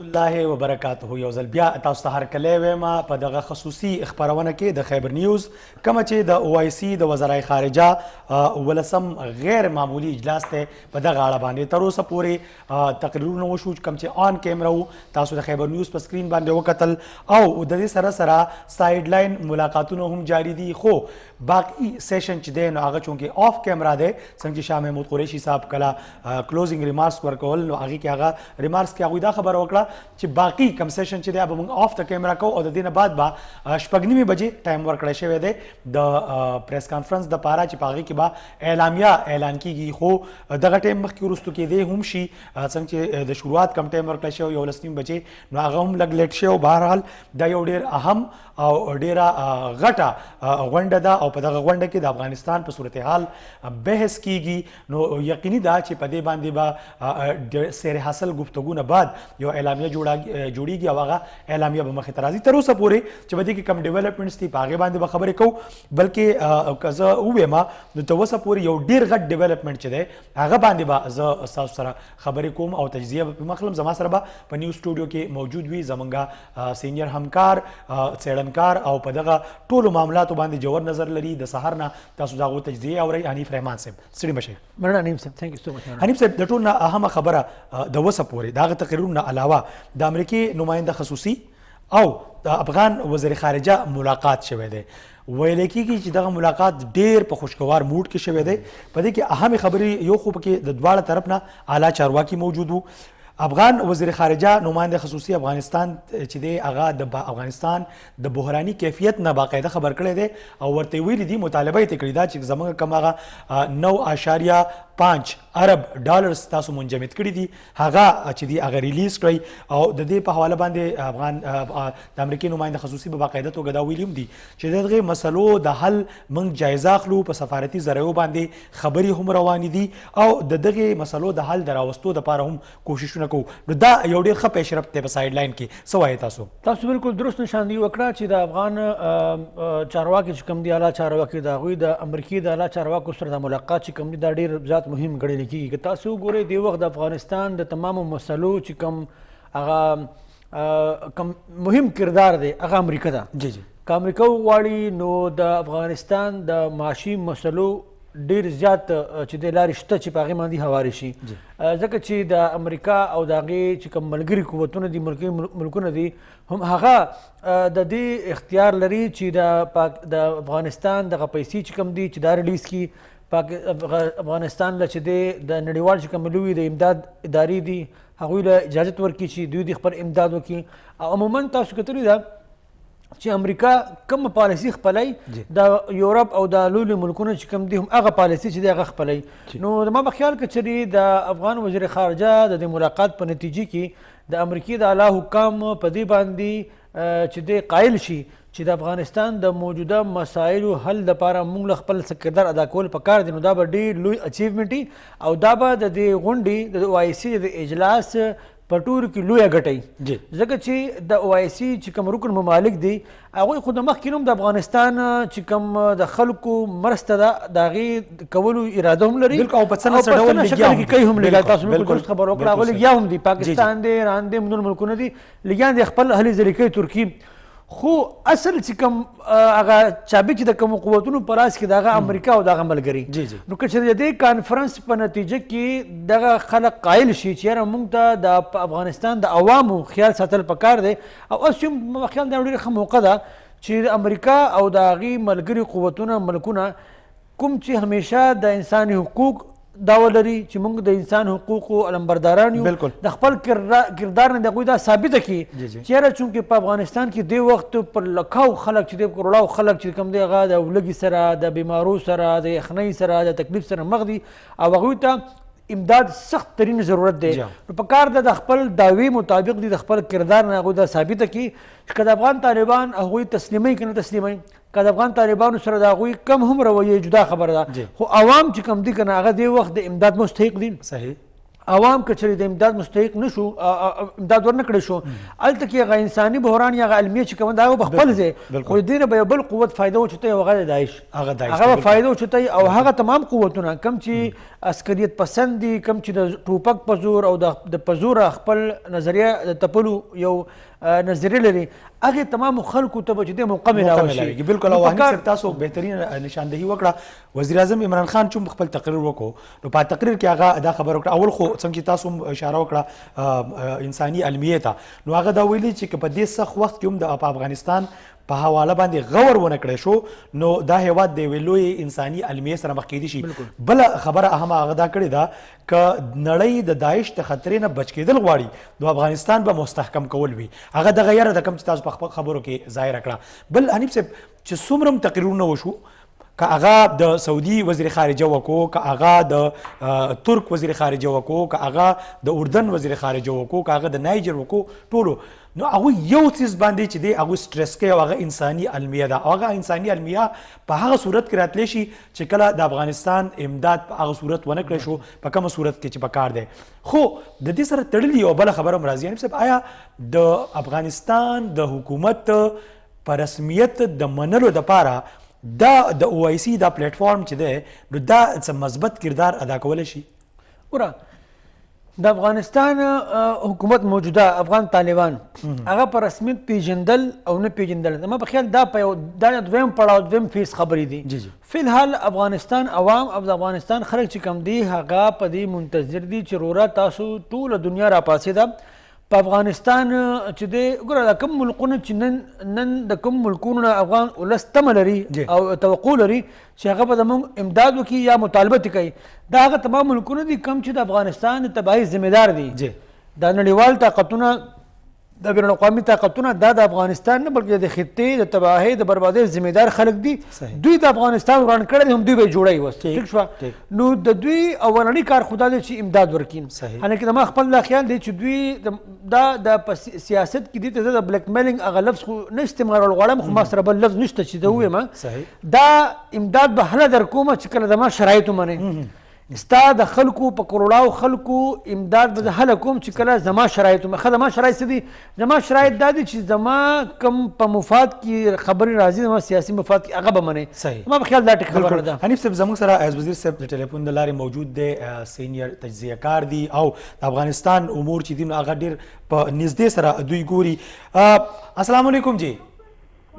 الله وبرکاته. یو ځل بیا تاسو ته هرکلی وایم په دغه خصوصي خپرونه کې د خیبر نیوز کومه چې د OIC د وزرای خارجه ولسم غیر معمولی اجلاس ته په دغه اړه باندې تر اوسه پورې تقریرونه وشو کوم چې آن کیمرا وو، تاسو د خیبر نیوز په سکرین باندې وکتل او د دې سره سره سایډ لاین ملاقاتونه هم جاری دي. خو باقي سیشن چې دی نو هغه چونکې آف کیمرا دی، څنګه چې شاه محمود قریشي صاحب کله کلوزینګ ریمارکس ورکول نو هغې کې هغه ریمارکس کې هغوی دا خبره وکړه چې باقي کم سیشن چې دی به موږ آف د کیمرا کوو او د دې نه بعد به شپږ نیمې بجې ټایم ورکړی شوی دی د پریس کانفرنس دپاره چې په هغې کې به اعلامیه اعلان کیږي. خو دغه ټایم مخکې وروستو کېدی هم شي، څنګه چې د شروعات کم ټایم ورکړی شوی 11 بجې نو هغه هم لږ لیټ شوی. بهرحال دا یو ډېر اهم او ډېره غټه غونډه ده او په دغه غونډه کې د افغانستان په صورتحال بحث کیږي. نو یقیني ده چې په دې باندې به سیر حاصل گفتگو نه بعد یو اعلامیه جوړیږي او هغه اعلامیه به مخې ته راځي. تر اوسه پورې چې په دې کې کم ډیولپمنټس دي په هغې باندې به خبرې کوو، بلکې که زه ووایم نو تر اوسه پورې یو ډېر غټ ډیولپمنټ چې دی هغه باندې به زه ستاسو سره خبرې کوم او تجزیه به پرې مخلم. زما سره به په نیوز سټوډیو کې موجود وي زمونږ سینیر همکار څېړنکار او په دغه ټولو معاملاتو باندې جوور نظر لري. د سهار نه تاسو د هغو تجزیې اورئ. حنیف رحمان صاحب ستړي مه شئ. مننه حنیف صاحب، تھینک یو سو مچ. حنیف صاحب د ټول نه اهمه خبره د اوسه پورې د هغه تقریرونو نه علاوه د امریکې نماینده خصوصي او د افغان وزیر خارجه ملاقات شوی دی. ویل کېږي چې دغه ملاقات ډېر په خوشګوار موډ کې شوی دی. په دې کې اهمې خبرې یو خو پکې د دواړه طرف نه اعلی چارواکي موجود وو. افغان وزیر خارجه نماینده خصوصي افغانستان چې دی هغه د افغانستان د بحراني کیفیت نه باقاعده خبر کړی دی او ورته ویلي دي، مطالبه یې کړې ده چې زموږ کوم هغه 9.5 ارب ډالرز تاسو منجمد کړي دي هغه چې دی هغه ریلیز کړئ. او د دې په حواله باندې افغان د امریکې نماینده خصوصي په باقاعده توګه دا ویلي هم دي چې دغه مسلو د حل موږ جایزه اخلو، په سفارتي ذرایعو باندې خبرې هم روانې دي او د دغه مسلو د حل د راوستو دپاره هم کوششونه کوو. نو دا یو ډېر ښه پیشرفت دی په سایډ لاین کې. څه وایې تاسو؟ تاسو بالکل درست نشاندهي وکړه چې د افغان چارواکي چې کوم دي اعلی چارواکي د هغوی د امریکې د اعلی چارواکو سره د ملاقات چې کوم دي دا ډېر زیات مهم ګڼل کېږي. که تاسو وګورئ د وخت د افغانستان د تمامو مسلو چې کوم هغه کم مهم کردار دی هغه امریکا ده. جی جی که امریکا وغواړي نو د افغانستان د معاشي مسلو ډېر زیات چې د لارې شته چې په هغې باندې هوارې شي، ځکه چې د امریکا او د هغې چې کوم ملګري قوتونه دي ملکونه دي هم هغه د دې اختیار لري چې د افغانستان دغه پیسې چې کوم دي چې دا ریلیز کړي افغانستان له چې دی د نړیوال چې کوم لوی د امداد ادارې دي هغوی له اجازت ورکړي چې دوی د خپل امداد وکړي. او عموما تاسو کتلي ده چې امریکا کوم پالیسي خپلوي د یورپ او د لویو ملکونو چې کوم دي هم هغه پالیسي چې دی هغه خپلوي. نو زما په خیال که چېرې د افغان وزیر خارجه د دې ملاقات په نتیجې کې د امریکې د اعلی حکام په دې باندې چې دی قایل شي چې د افغانستان د موجوده مسایلو حل دپاره موږ له خپل کردار ادا کول پکار دی، نو دا به ډېر لوی اچیومنټ او دا به د دې غونډې د OIC د اجلاس په ټولو کې لویه ګټئ. ځکه چې د OIC چې کوم رکن ممالک دي هغوی خو د مخکې هم د افغانستان چې کوم د خلکو مرسته ده د هغې کولو اراده هم لري او په څه ډول شکل کې کوي هم لګیا. تاسو بالکل درست خبر وکړه. هغوی لګیا هم دي، پاکستان دی، ایران دی، نور ملکونه دي لګیا دي خپل هلې ځلې کوي ترکي. خو اصل چې کوم هغه چابک چې د کومو قوتونو په راس کې د هغه امریکا او د هغه ملګري. نو که چې د دې کانفرنس په نتیجه کې دغه خلک قایل شي چې یاره موږ ته د افغانستان د عوامو خیال ساتل پکار دی او اوس هم خیال دا ډېره ښه موقع ده چې د امریکا او د هغې ملګري قوتونه ملکونه کوم چې همیشه د انساني حقوق دعوه لري چې موږ د انسان حقوقو علمبرداران یو، د خپل کردار نه د هغوی دا ثابته کړي چې یاره چونکې په افغانستان کې دې وخت پر لکاو خلک چې دی کروڑاو خلک چې کوم دی هغه د ولږې سره د بیمارو سره د یخنۍ سره د تکلیف سره مخ دي او هغوی ته امداد سخت ترین ضرورت دی. نو په کار ده د خپل دعوې مطابق دي د خپل کردار نه هغوی دا ثابته کړي چې که د افغان طالبان هغوی تسلیموي که نه تسلیموي، که د افغان طالبانو سره د هغوی کم هم رویې جدا خبره ده، خو عوام چې کوم دي که نه هغه دې وخت د امداد مستحق دي. صحیح عوام که چېرې د امداد مستحق نه شو، امداد ورنه کړی شو، هلته کې هغه انساني بحران یا هغه علمیه چې کوم ده هغه په خپل ځای، خو د دې نه به یو بل قوت فایده وچتوي او هغه د داعش هغه به فایده وچتوي او هغه تمام قوتونه کوم چې عسکریت پسند دي کم چې د ټوپک په زور او د په زوره خپل نظریه د تپلو یو نظریه لري هغې تمامو خلکو ته به چې دی موقع ملاوه بالکل او حنیف صاحب تاسو بهترین نشاندهي وکړه وزیر اعظم عمران خان چې خپل تقریر وکړو نو په تقریر کې هغه دا خبره وکړه اول خو څنګه چې تاسو اشاره وکړه انساني المیه ته نو هغه دا ویلي چې په دې سخت وخت کې هم د افغانستان په حواله باندې غور ونه کړی شو نو دا هیواد د یوې لویې انساني المیې سره مخ کیدی شي بله خبره اهمه هغه دا کړې ده که نړۍ د داعش د خطرې نه بچ کېدل غواړي نو افغانستان به مستحکم کول وي هغه دغه یاره د کوم چې تاسو په خپل خبرو کې ظاهره کړه بل حنیف صاحب چې څومره هم تقریرونه وشو که هغه د سعودي وزیر خارجه وکړو که هغه د ترک وزیر خارجه وکړو که هغه د اردن وزیر خارجه وکړو که هغه د نایجر وکړو ټولو نو هغوی یو څیز باندې چې دی هغوی سټرس کوي او هغه انساني المیه ده او هغه انساني المیه په هغه صورت کې راتلی شي چې کله د افغانستان امداد په هغه صورت ونه کړی شو په کومه صورت کې چې پکار دی خو د دې سره تړلي یوه بله خبره هم راځي حنیف صاحب آیا د افغانستان د حکومت په رسمیت د منلو دپاره دا د او آی سی دا پلیټفارم چې دی نو دا څه مثبت کردار ادا کولی شي ګوره د افغانستان حکومت موجوده افغان طالبان هغه په رسمیت پیژندل او نه پیژندل زما په خیال دا په یو دا دویم پړاو دویم فیس خبرې دي فی الحال افغانستان عوام او د افغانستان خلک چې کم دي هغه په دې منتظر دي چې وروره تاسو ټوله دنیا راپاڅېده په افغانستان چې دی ګوره دا کوم ملکونه چې نن د کوم ملکونو نه افغان ولس تمه لري او توقع لري چې هغه به زموږ امداد وکړي یا مطالبه ترې کوي دا هغه تمام ملکونه دي کوم چې د افغانستان د تباهۍ ذمهدار دي دا نړیوال طاقتونه د بین الاقوامي طاقتونه دا د افغانستان نه بلکې د خطې د تباهۍ د بربادۍ ذمهدار خلک دي دوی د افغانستان وران کړی دی هم دوی به یې جوړوي اوس ټیک شوه نو د دوی اولنی کار خو دا دی چې امداد ورکړي حالانکه زما خپل دا خیال دی چې دوی دا د سیاست کې دي ته زه د بلیک میلینګ هغه لفظ خو نه استعمالول غواړم خو ما سره بل لفظ نشته چې زه ووایم دا امداد به هله درکومه چې کله زما شرایط ومنئ ستا د خلکو په کروڑاو خلکو امداد به هله کوم چې کله زما شرایط ښه زما شرایط څه دي زما شرایط دا دي چې زما کوم په مفاد کې خبرې راځي زما سیاسي مفاد کې هغه به منئ زما په خیال دا ټیک خبره ده حنیف صاحب زموږ سره عز وزیر صاحب د ټلیفون د لارې موجود دی سینیر تجزیه کار دي او د افغانستان امور چې دي نو هغه ډېر په نږدې سره دوی ګوري السلام علیکم جی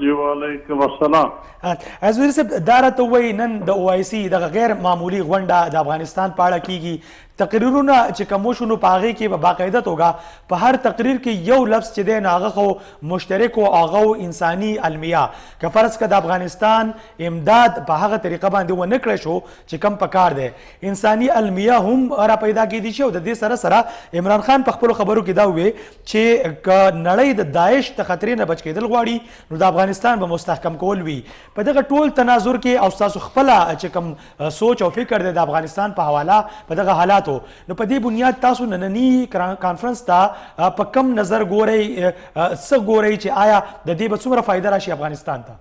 وعلیکم السلام عز وزیر صاحب دا راته ووایي نن د او آی سی دغه غیر معمولي غونډه د افغانستان په اړه کیږي تقریرونه چې کوم وشو نو په هغې کې به باقاعده توګه په هر تقریر کې یو لفظ چې دی نو هغه خو مشترک و هغه انساني المیه که فرض که د افغانستان امداد په هغه طریقه باندې ونه کړی شو چې کم پکار دی انساني المیه هم را پیدا کیدی شي او د دې سره سره عمران خان په خپلو خبرو کې دا وویل چې که نړۍ د داعش د خطرې نه بچ کېدل غواړي نو د افغانستان به مستحکم کول وي په دغه ټول تناظر کې او ستاسو خپله چې کوم سوچ او فکر دی د افغانستان په حواله په دغه حالاتو نو په دې بنیاد تاسو نننی کانفرنس ته په کم نظر ګورئ څه ګورئ چې آیا د دې به څومره فایده راشي افغانستان ته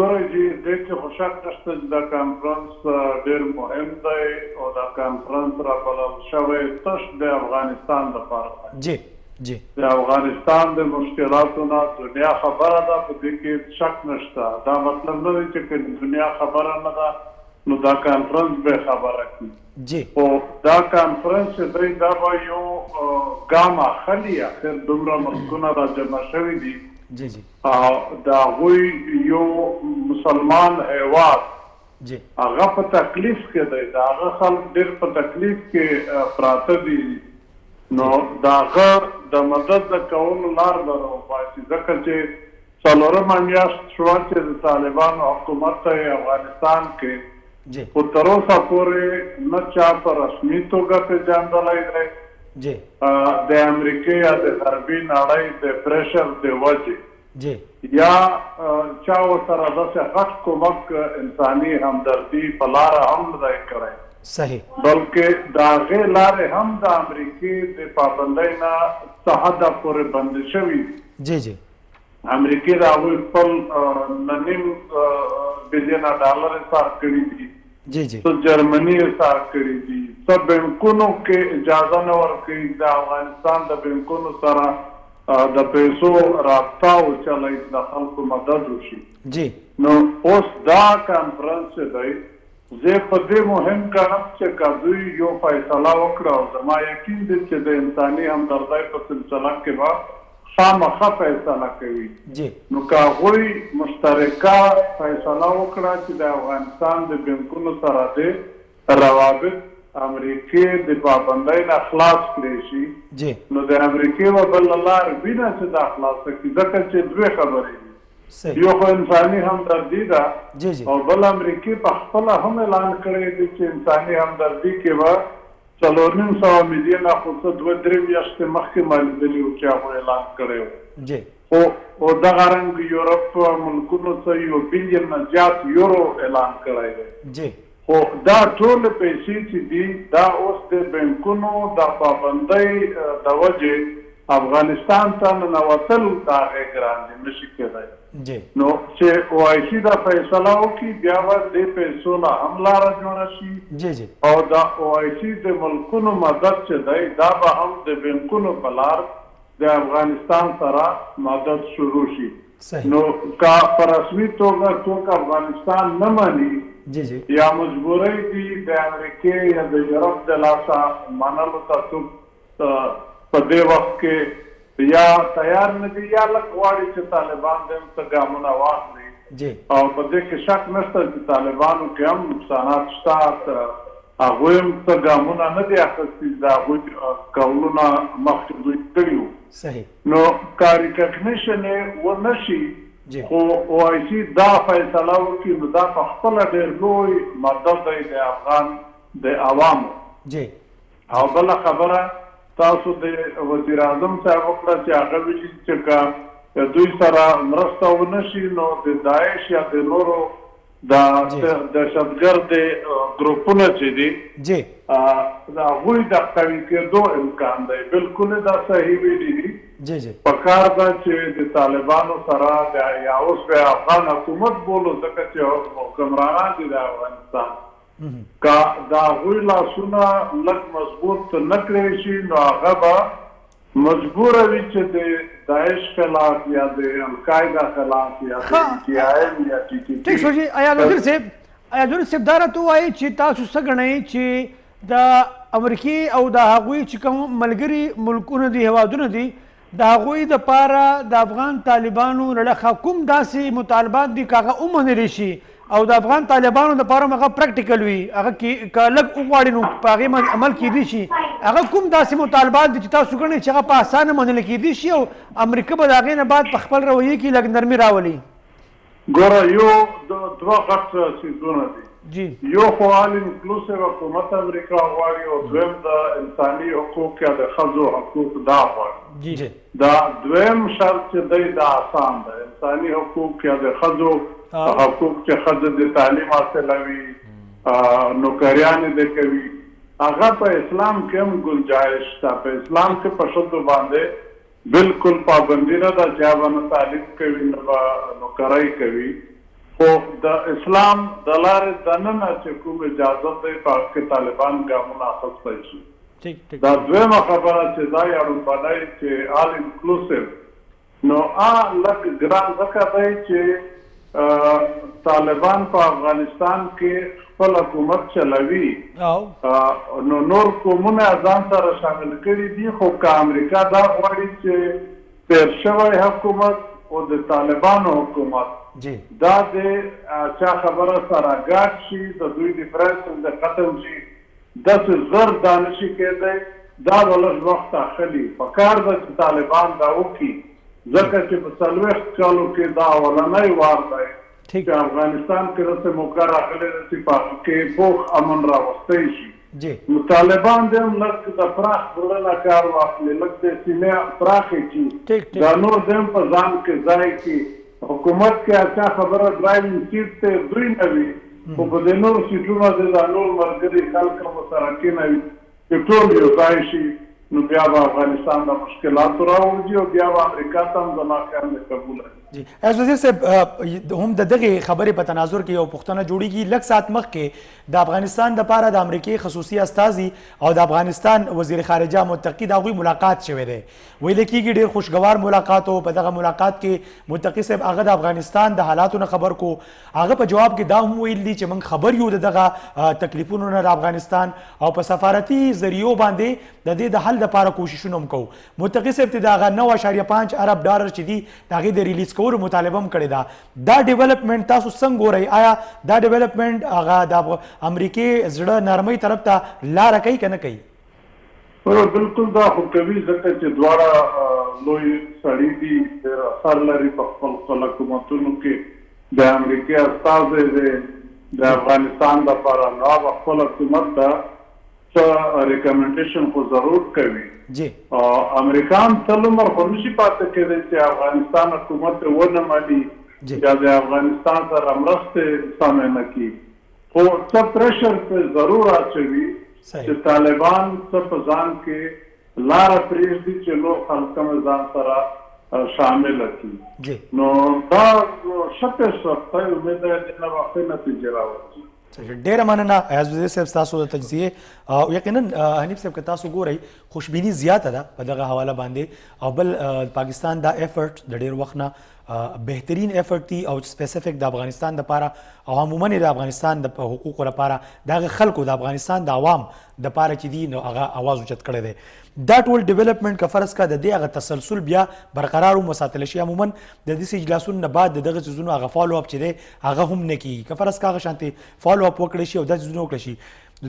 ګورئ چې دې کې خو شک نشته چې دا کانفرنس ډېر مهم دی او دا کانفرنس رابلل شوی تش د افغانستان لپاره جی جی د افغانستان د مشکلاتو نه دنیا خبره ده په دې کې شک نشته دا مطلب نه دی چې دنیا خبره نه ده نو دا کانفرنس به خبره کړي جی او دا کانفرنس چې دی دا به یو ګام اخلي اخر دومره ملکونه را جمع شوي دي جی جی د هغوی یو مسلمان هیواد جی هغه په تکلیف کې دی د هغه خلک ډېر په تکلیف کې پراته دي نو د هغه د مدد د کولو لار به وباسي ځکه چې څلورمه میاشت شوه چې د طالبانو حکومت ته افغانستان کې خو تر اوسه پورې نه چا په رسمي توګه پېژندلی دی د امریکې یا د غربي نړۍ د پریشر د وجې یا چا ورسره داسې غټ کومک انساني همدردي په لاره هم نه دی کړی صحیح بلکې د هغې لارې هم د امریکې د پابندۍ نه څه حده پورې بندې شوي جی جی امریکې د هغوی خپل نیم بلیونه ډالر ایسار کړي دي جی جی څه جرمني ایسار کړي دي څه بینکونو کې اجازه نه ورکوي د افغانستان د بینکونو سره د پیسو رابطه وچلوي د خلکو مدد وشي جی نو اوس دا کانفرنس چې دی زه په دې مهم ګڼم چې که دوی یو فیصله وکړه او زما یقین دی چې د انساني همدردۍ په سلسله کې به خامخا فیصله کوي نو که هغوی مشترکه فیصله وکړه چې د افغانستان د بینکونو سره د روابط امریکې د پابندۍ نه خلاص کړی شي نو د امریکې به بله لار وینه چې دا خلاصه کړي ځکه چې دوې خبرې دي یو خو انساني همدردي ده او بل امریکې په خپله هم اعلان کړی دی چې انساني همدردي کې به 4.5 میلیونه خو څه 2-3 میاشتې مخکې معلومېدلي وو چې هغوی اعلان کړی و او دغه رنګ یورپ ملکونو څه 1 بلین نه زیات یورو اعلان کړی دی خو دا ټول پیسې چې دي دا اوس د بینکونو د پابندۍ د وجې افغانستان ته ننوتل د هغې ګران دي نشي کېدی نو چې او آی سی دا فیصله وکړي بیا به دې پیسو نه هم لاره جوړه شي او دا او آی سی د ملکونو مدد چې دی دا به هم د بینکونو په لار د افغانستان سره مدد شروع شي نو که په رسمي توګه څوک افغانستان نه مني یا مجبورۍ دي د امریکې یا د یورپ د لاسه منلو ته څوک په دې وخت کې یا تیار نه دي یا لږ غواړي چې طالبان د هم څه ګامونه واخلي او په دې کې شک نشته چې طالبانو کې هم نقصانات شته هغوی هم څه ګامونه نه دي اخیستي د هغوی قولونه مخکې دوی کړي وو نو که ریکګنیشن یې ونه شي خو او آی سی دا فیصله وکړي نو دا په خپله ډېر لوی مدد دی د افغان د عوامو او بله خبره تاسو د وزیر اعظم صاحب وکړه چې هغه ویلي چې که دوی سره مرسته ونه شي نو د داعش یا د نورو د دهشتګرد ګروپونه چې دي د هغوی د قوي کېدو امکان دی بالکل دا صحیح ویلي دي پکار ده چې د طالبانو سره یا اوس به افغان حکومت بولو ځکه چې حکمرانان دي د افغانستان که د هغوی لاسونه لږ مضبوط نه کړی شي نو هغه به مجبوره وي چې د داعش خلاف یا د القاعده خلاف یا د ټي آی ایم یا ټي ټي ټیک شو جی ایاز وزیر صاحب دا راته ووایي چې تاسو څه ګڼئ چې د امریکې او د هغوی چې کوم ملګري ملکونه دي هیوادونه دي د هغوی دپاره د افغان طالبانو له لخوا کوم داسې مطالبات دي که هغه ومنلی شي او د افغان طالبانو دپاره هم هغه پریکټیکل وي هغه که لږ وغواړي نو په هغې عمل کیدی شي هغه کوم داسې مطالبات دي چې تاسو ګڼئ چې هغه په اسانه منل کیدی شي او امریکا به د هغې نه بعد په خپل رویې کې لږ نرمي راولي ګوره یو دوه غټ څیزونه دي یو خو آل انکلوسیو حکومت امریکا غواړي او دویم د انساني حقوق یا د ښځو حقوق دا غواړي دا دویم شرط چې دی دا آسان دی انساني حقوق یا د ښځو حقوق چې ښځه د تعلیم حاصلوي نوکریانې دې کوي هغه په اسلام کې هم ګنجایش شته په اسلام کې په ښځو باندې بالکل پابندي نه ده چې هغه نه تعلیم کوي نه به نوکرۍ کوي خو د اسلام د لارې دننه چې کوم اجازت دی په هغه کې طالبان ګامونه اخیستی شي دا دویمه خبره چې دا یې اړومبنی چې آل انکلوسیو نو لږ ګران ځکه دی چې طالبان په افغانستان کې خپل حکومت چلوي نو نور قومونه ځان سره شامل کړي دي خو که امریکا دا غواړي چې تیر شوی حکومت او د طالبانو حکومت دا د چا خبره سره ګډ شي د دوی ډیفرنس د ختم شي داسې زر دا نشي کېدی دا به لږ وخت اخلي پکار ده چې طالبان دا وکړي ځکه چې په 40 کالو کې دا اولنی وار دی چې افغانستان کې داسې موقع راغلی ده چې په هغه کې پوخ امن راوستی شي نو طالبان دې هم لږ د پراخ زړه نه کار واخلي لږ د سیمې پراخې کړي دا نور دې هم په ځان کې ځای کړي حکومت کې اچھا خبره ډرایوینګ سیټ ته دوی نه وي خو په دې نورو سیټونو د دا نور ملګري خلک هم سره کېنوي چې ټول یو ځای شي نو بیا به افغانستان د مشکلاتو راوځي او بیا به امریکا ته هم زما خیال دی قبوله جی ایز وزیر صاحب هم د دغه خبرې په تناظر کې یو پوښتنه جوړیږي لږ ساعت مخکې د افغانستان دپاره د امریکې خصوصي استازي او د افغانستان وزیر خارجه متقي د هغوی ملاقات شوی دی ویل کېږي ډېر خوشګوار ملاقات و په دغه ملاقات کې متقي صاحب هغه د افغانستان د حالاتو نه خبر کو هغه په جواب کې دا هم ویل دي چې موږ خبر یو د دغه تکلیفونو نه د افغانستان او په سفارتي ذریعو باندې د دې د حل دپاره کوششونه هم کوو متقي صاحب ته د هغه 9.5 ارب ډالر چې دي د هغې د ریلیز کولو مطالبه هم کړې ده دا ډیولپمنټ تاسو څنګه ګورئ آیا دا ډیولپمنټ هغه د امریکې زړه نرمۍ طرف ته لاره کوي که نه کوي بالکل دا خو کوي ځکه چې دواړه لوی سړي دي ډېر اثر لري په خپل حکومتونو کې د امریکې استازی دی د افغانستان دپاره نو هغه خپل حکومت ته څه ریکمنډیشن خو ضرور کوي جی امریکان تل عمر خو نشي پاتې کېدی چې افغانستان حکومت ونه مني یا د افغانستان سره مرستې سمې نه کړي خو څه پریشر پرې ضرور اچوي چې طالبان څه په ځان کې لاره پرېږدي چې نور خلک هم ځان سره شامل کړي نو دا ښه پیشرفت دی امید دی چې نه به ښې نتیجې راوځي ډیره مننه ایاز وزیر صاحب تاسو د تجزیې او یقینا حنیف صاحب که تاسو ګورئ خوشبیني زیاته ده په دغه حواله باندې او بل پاکستان دا ایفرټ د ډیر وخت نه بهترین ایفرټ دی او سپیسیفیک د افغانستان دپاره او عموما د افغانستان د حقوقو لپاره دغه خلکو د افغانستان د عوام دپاره چې دي نو هغه اواز اوچت کړی دی دا ټول ډیولپمنټ که فرض کا د دې هغه تسلسل بیا برقرار وساتلی شي عموما د داسې اجلاسونو نه بعد د دغه څیزونو هغه فالو اپ چې دی هغه هم نه کېږي که فرض کا هغه شانتې فالو اپ وکړی شي او دا څیزونه وکړی شي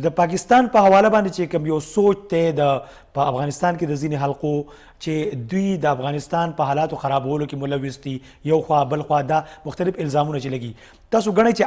د پاکستان په حواله باندې چې کوم یو سوچ دی د په افغانستان کې د ځینې حلقو چې دوی د افغانستان په حالاتو خرابولو کې ملوث دي یو خوا بل خوا دا مختلف الزامونه چې لګي تاسو ګڼئ چې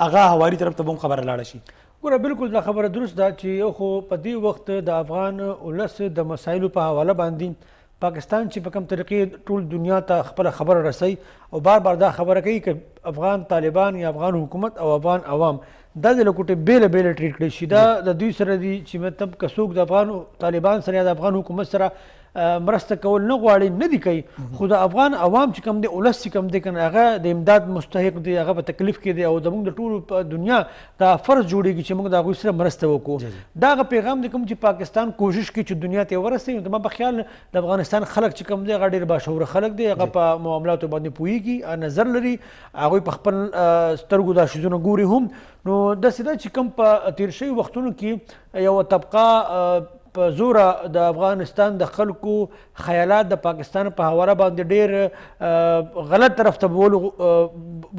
هغه هواري طرف ته به هم خبره لاړه شي ګوره بالکل دا خبره درست ده چې یو خو په دې وخت د افغان ولس د مسایلو په حواله باندې پاکستان چې په کوم طریقې ټول دنیا ته خپله خبره رسوي او بار بار دا خبره کوي که افغان طالبان یا افغان حکومت او افغان عوام دا د لکوټې بیله بیله ټریټ کړی شي دا د دوی سره دي چې مطلب که څوک د افغان طالبان سره یا د افغان حکومت سره مرسته کول نه غواړي نه دي کوي خو د افغان عوام چې کوم دی ولس چې کوم دی کنه هغه د امداد مستحق دی هغه په تکلیف کې دی او زموږ د ټولو په دنیا دا فرض جوړیږي چې موږ د هغوی سره مرسته وکړو دا هغه پیغام دی کوم چې پاکستان کوشش کوي چې دنیا ته ورسوي زما په خیال د افغانستان خلک چې کوم دی هغه ډېر باشعوره خلک دی هغه په معاملاتو باندې پوهیږي نظر لري هغوی په خپل سترګو دا شیزونه ګوري هم نو داسې ده چې کوم په تیر شوي وختونو کې یوه طبقه په زوره د افغانستان د خلکو خیالات د پاکستان په حواله باندې ډېر غلط طرف ته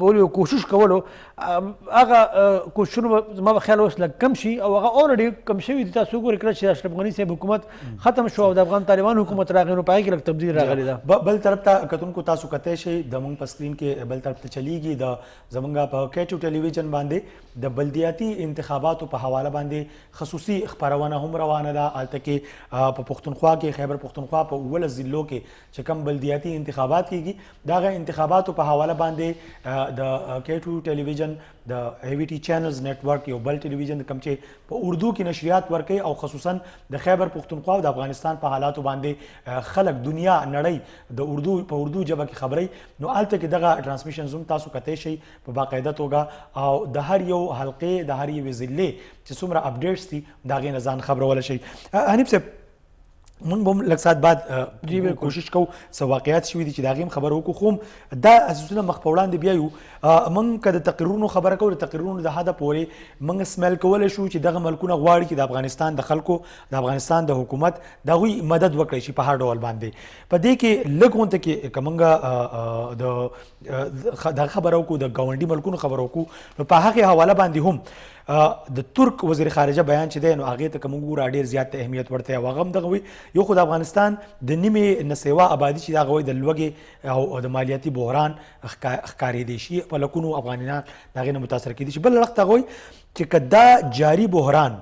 بولو کوشش کولو هغه کوششونه زما په خیال اوس لږ کم شي او هغه اورډي کم شوي دي تاسو وګورئ کله چې اشرف غني صاحب حکومت ختم شو او د افغان طالبان حکومت راغی نو په هغې کې لږ تبدیل راغلی ده بل طرف ته کتونکو تاسو کتی شئ د موږ په سکرین کې بل طرف ته چلیږي د زموږ په کیټو ټلویزیون باندې د بلدیاتي انتخاباتو په حواله باندې خصوصي خپرونه هم روانه ده هلته کې په پښتونخوا کې خیبر پښتونخوا په 19 ضلعو کې چې کوم بلدیاتي انتخابات کیږي دغه انتخاباتو په حواله باندې د کیټو ټلویزیون د ایوی ټي چینلز نیټورک یو بل ټلویزیون کوم چې په اردو کې نشریات ورکوي او خصوصا د خیبر پښتونخوا او د افغانستان په حالاتو باندې خلک دنیا نړۍ د اردو په اردو ژبه کې خبري نو هلته کې دغه ټرانسمیشن زوم تاسو کتی شئ په باقاعده توګه او د هر یو حلقې د هر یوې ضلعې چې څومره اپډیټس دي د هغې نه ځان خبرولی شئ حنیف صاحب موږ به هم لږ ساعت بعد کوشش کوو څه واقعیات شوي دي چې د هغې هم خبره وکړو خو هم دا اساسونه مخ په وړاندې بیا یو موږ که د تقریرونو خبره کوو د تقریرونو د حده پورې موږ سمیل کولی شو چې دغه ملکونه غواړي چې د افغانستان د خلکو د افغانستان د حکومت د هغوی مدد وکړی شي په هر ډول باندې په دې کې لږ غونته کې که موږ دغه خبره وکړو د ګاونډي ملکونو خبره وکړو نو په هغې حواله باندې هم د ترک وزیر خارجه بیان چې دی نو هغې ته که موږ ګورو ډېر زیات اهمیت ورته او هغه هم دغه وي یو خو د افغانستان د نیمې نه سیوا آبادي چې د هغه وایي د لوږې او د مالیاتي بحران ښکارېدی شي په لکونو افغانان د هغې نه متاثره کېدي شي بل اړخ ته هغه وایي چې که دا جاري بحران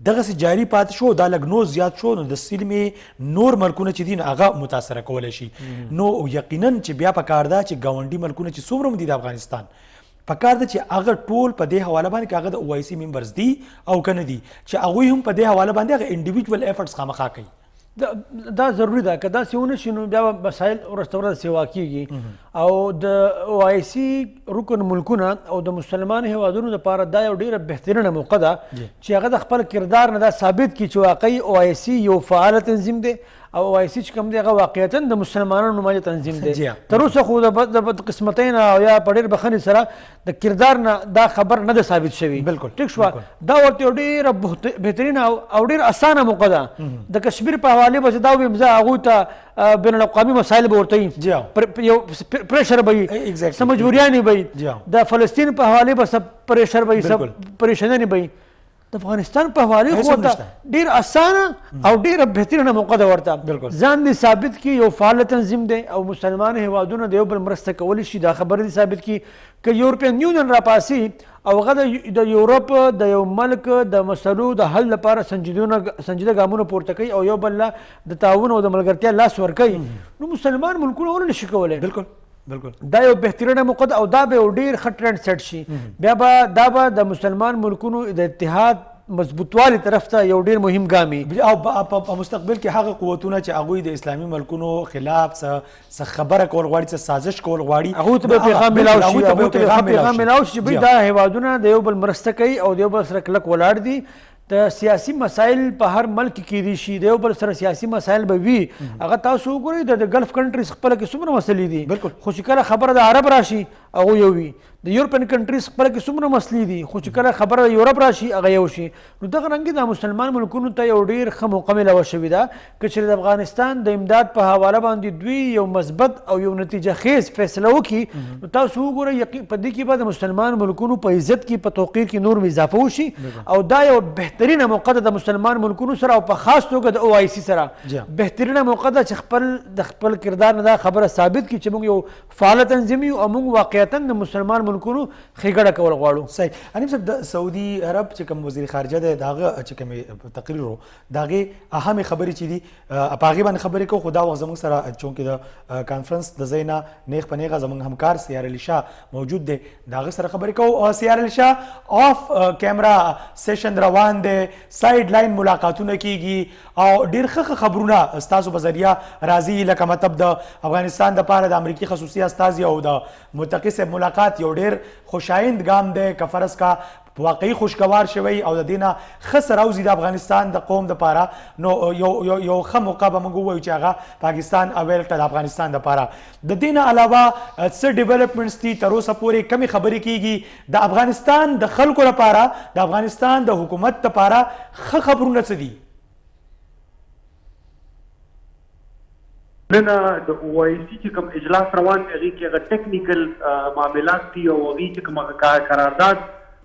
دغسې جاري پاتې شو دا لږ نور زیات شو نو د سیمې نور ملکونه چې دي نو هغه متاثره کولی شي نو یقینا چې بیا پکار ده چې ګاونډي ملکونه چې څومره هم دي د افغانستان پکار ده چې هغه ټول په دې حواله باندې که هغه د OIC ممبرز دي او که نه دي چې هغوی هم په دې حواله باندې هغه انډیویجول ایفرټس خامخا کوي دا ضروري ده که داسې ونه شي نو بیا به مسایل ورسته ورځ سیوا کېږي او د او آی سي رکن ملکونه او د مسلمان هیوادونو دپاره دا یو ډېره بهترینه موقع ده چې هغه د خپل کردار نه دا ثابت کړي چې واقعي او آی سي یو فعاله تنظیم دی او او آی سي چې کوم دی هغه واقعیتا د مسلمانانو نمایه تنظیم دی تر اوسه خو د بدقسمتۍ نه او یا په ډېر بخښنې سره د کردار نه دا خبر نه ده ثابت شوي بالکل ټیک شوه دا ورته یو ډېره بهترینه او ډېر اسانه موقع ده د کشمیر په حوالې به زه دا ووایم زه هغوی ته بین الاقوامي مسایل به ورته وي یو پریشر به وي څه مجبوریانې به وي د فلسطین په حوالې به څه پریشر به وي څه پریشانیانې به وي د افغانستان په حوالې خو ورته ډېر اسانه او ډېره بهترینه موقع ده ورته ځان دې ثابت کړي یو فعاله تنظیم دی او مسلمان هیوادونه د یو بل مرسته کولی شي دا خبره دې ثابت کړي که یورپین یونین راپاسي او هغه د یورپ د یو ملک د مسلو د حل لپاره سنجیده ګامونه پورته کوي او یو بل د تعاون او د ملګرتیا لاس ورکوي نو مسلمان ملکونه ولې نشي کولی بالکل دا یو بهترینه موقع ده او دا به یو ډېر ښه ټرینډ سیټ شي بیا به دا به د مسلمان ملکونو د اتحاد مضبوطوالي طرف ته یو ډېر مهم ګام او په مستقبل کې هغه قوتونه چې هغوی د اسلامي ملکونو خلاف څه خبره کول غواړي څه سازش کول غواړي هغوی ته به پیغام میلاو شي هغوی ته پیغام میلاو شي چې دا هیوادونه د یو بل مرسته کوي او د یو بل سره کلک ولاړ دي د سیاسي مسایل په هر ملک کې دي شي د یو بل سره سیاسي مسایل به وي هغه تاسو وګورئ د ګلف کنټریز خپله کې څومره مسلې دي خو چې کله خبره د عرب راشي هغه یو وي د یورپین کنټریز خپله کې څومره مسلې دي خو چې کله خبره د یورپ راشي هغه یو شي نو دغه رنګې د مسلمان ملکونو ته یو ډېر ښه موقع میلاوه شوې ده که چېرې د افغانستان د امداد په حواله باندې دوی یو مثبت او یو نتیجه خیز فیصله وکړي نو تاسو وګورئ په دې کې به د مسلمان ملکونو په عزت کې په توقیر کې نور اضافه وشي او دا یو بهترینه موقع ده د مسلمان ملکونو سره او په خاص توګه د او آی سي سره بهترینه موقع ده چې د خپل کردار نه دا خبره ثابت کړي چې موږ یو فعاله تنظیم یو او موږ واقعیتا د مسلمان ملکونو ښېګړه کول غواړو صحیح انیب صاحب د سعودي عرب چې کوم وزیر خارجه دی د هغه چې کومې تقریر و د هغې اهمې خبرې چې دي په هغې باندې خبرې کوو خو دا وخت زموږ سره چونکې د کانفرنس د ځای نه نیغ په نیغه زموږ همکار سیار علي شاه موجود دی د هغه سره خبرې کوو سیار علي شاه آف کیمرا سیشن روان دی سایډ لاین ملاقاتونه کیږي او ډېر ښه خبرونه ستاسو په ذریعه راځي لکه مطلب د افغانستان دپاره د امریکي خصوصي استازي او د متقي صاحب ملاقات یو ډېر خوشایند ګام دی که فرض کا واقعي خوشګوار شوی او د دې نه ښه سره وځي د افغانستان د قوم دپاره نو یو ښه موقع به موږ ووایو چې هغه پاکستان اویل کړه د افغانستان دپاره د دې نه علاوه څه ډیولپمنټس دي تر اوسه پورې کمې خبرې کیږي د افغانستان د خلکو لپاره د افغانستان د حکومت دپاره ښه خبرونه څه دي نن د او آی سي چې کوم اجلاس روان دی هغې کې هغه ټیکنیکل معاملات دي او هغې چې کوم قرارداد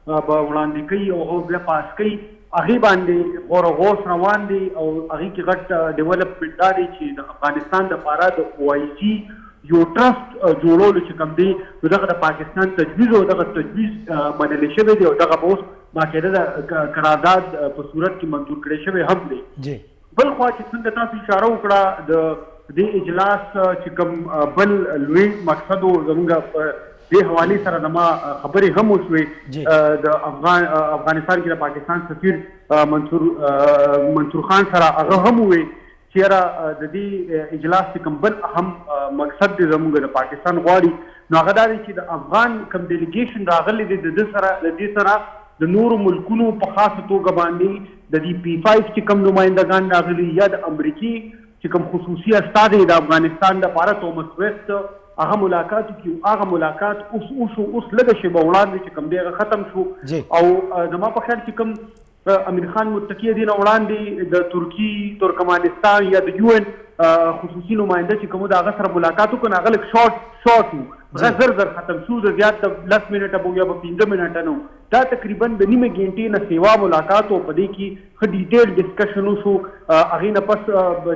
به وړاندې کوي او هغه بیا پاس کوي هغې باندې غور و غوص روان دي او هغې کې غټ ډیولپمنټ دا دی چې د افغانستان دپاره د او آی سي یو ټرسټ جوړولو چې کوم دی نو دغه د پاکستان تجویز او دغه تجویز منلی شوی دی او دغه به اوس باقاعده د قرارداد په صورت کې منظور کړی شوی هم دی بل خوا چې څنګه تاسو اشاره وکړه د دې اجلاس چې کوم بل لوی مقصد و زموږ په دې حوالې سره زما خبرې هم وشوې د افغانستان کې د پاکستان سفیر منصور خان سره هغه هم وویل چې یاره د دې اجلاس چې کوم بل اهم مقصد دی زموږ د پاکستان غواړي نو هغه دا دی چې د افغان کوم ډیلیګیشن راغلی دی د دې سره د نورو ملکونو په خاصه توګه باندې د دې P5 چې کوم نمایندګان راغلي یا د امریکي چې کوم خصوصي استازی د افغانستان دپاره تومس ویسټ هغه ملاقات وکړي هغه ملاقات اوس لږه شیبه وړاندې چې کوم دی هغه ختم شو او زما په خیال چې کوم امیر خان متقي دې نه وړاندې د ترکي ترکمانستان یا د یو ان خصوصي نماینده چې کوم د هغه سره ملاقات وکړو هغه لږ شارټ و هغه زر ختم شو د زیات د 10 منټه به یا به 15 منټه نه دا تقریبا د نیمه ګنټې نه سیوا ملاقات او په دې کې ښه ډیټیل ډسکشن وشو هغې نه پس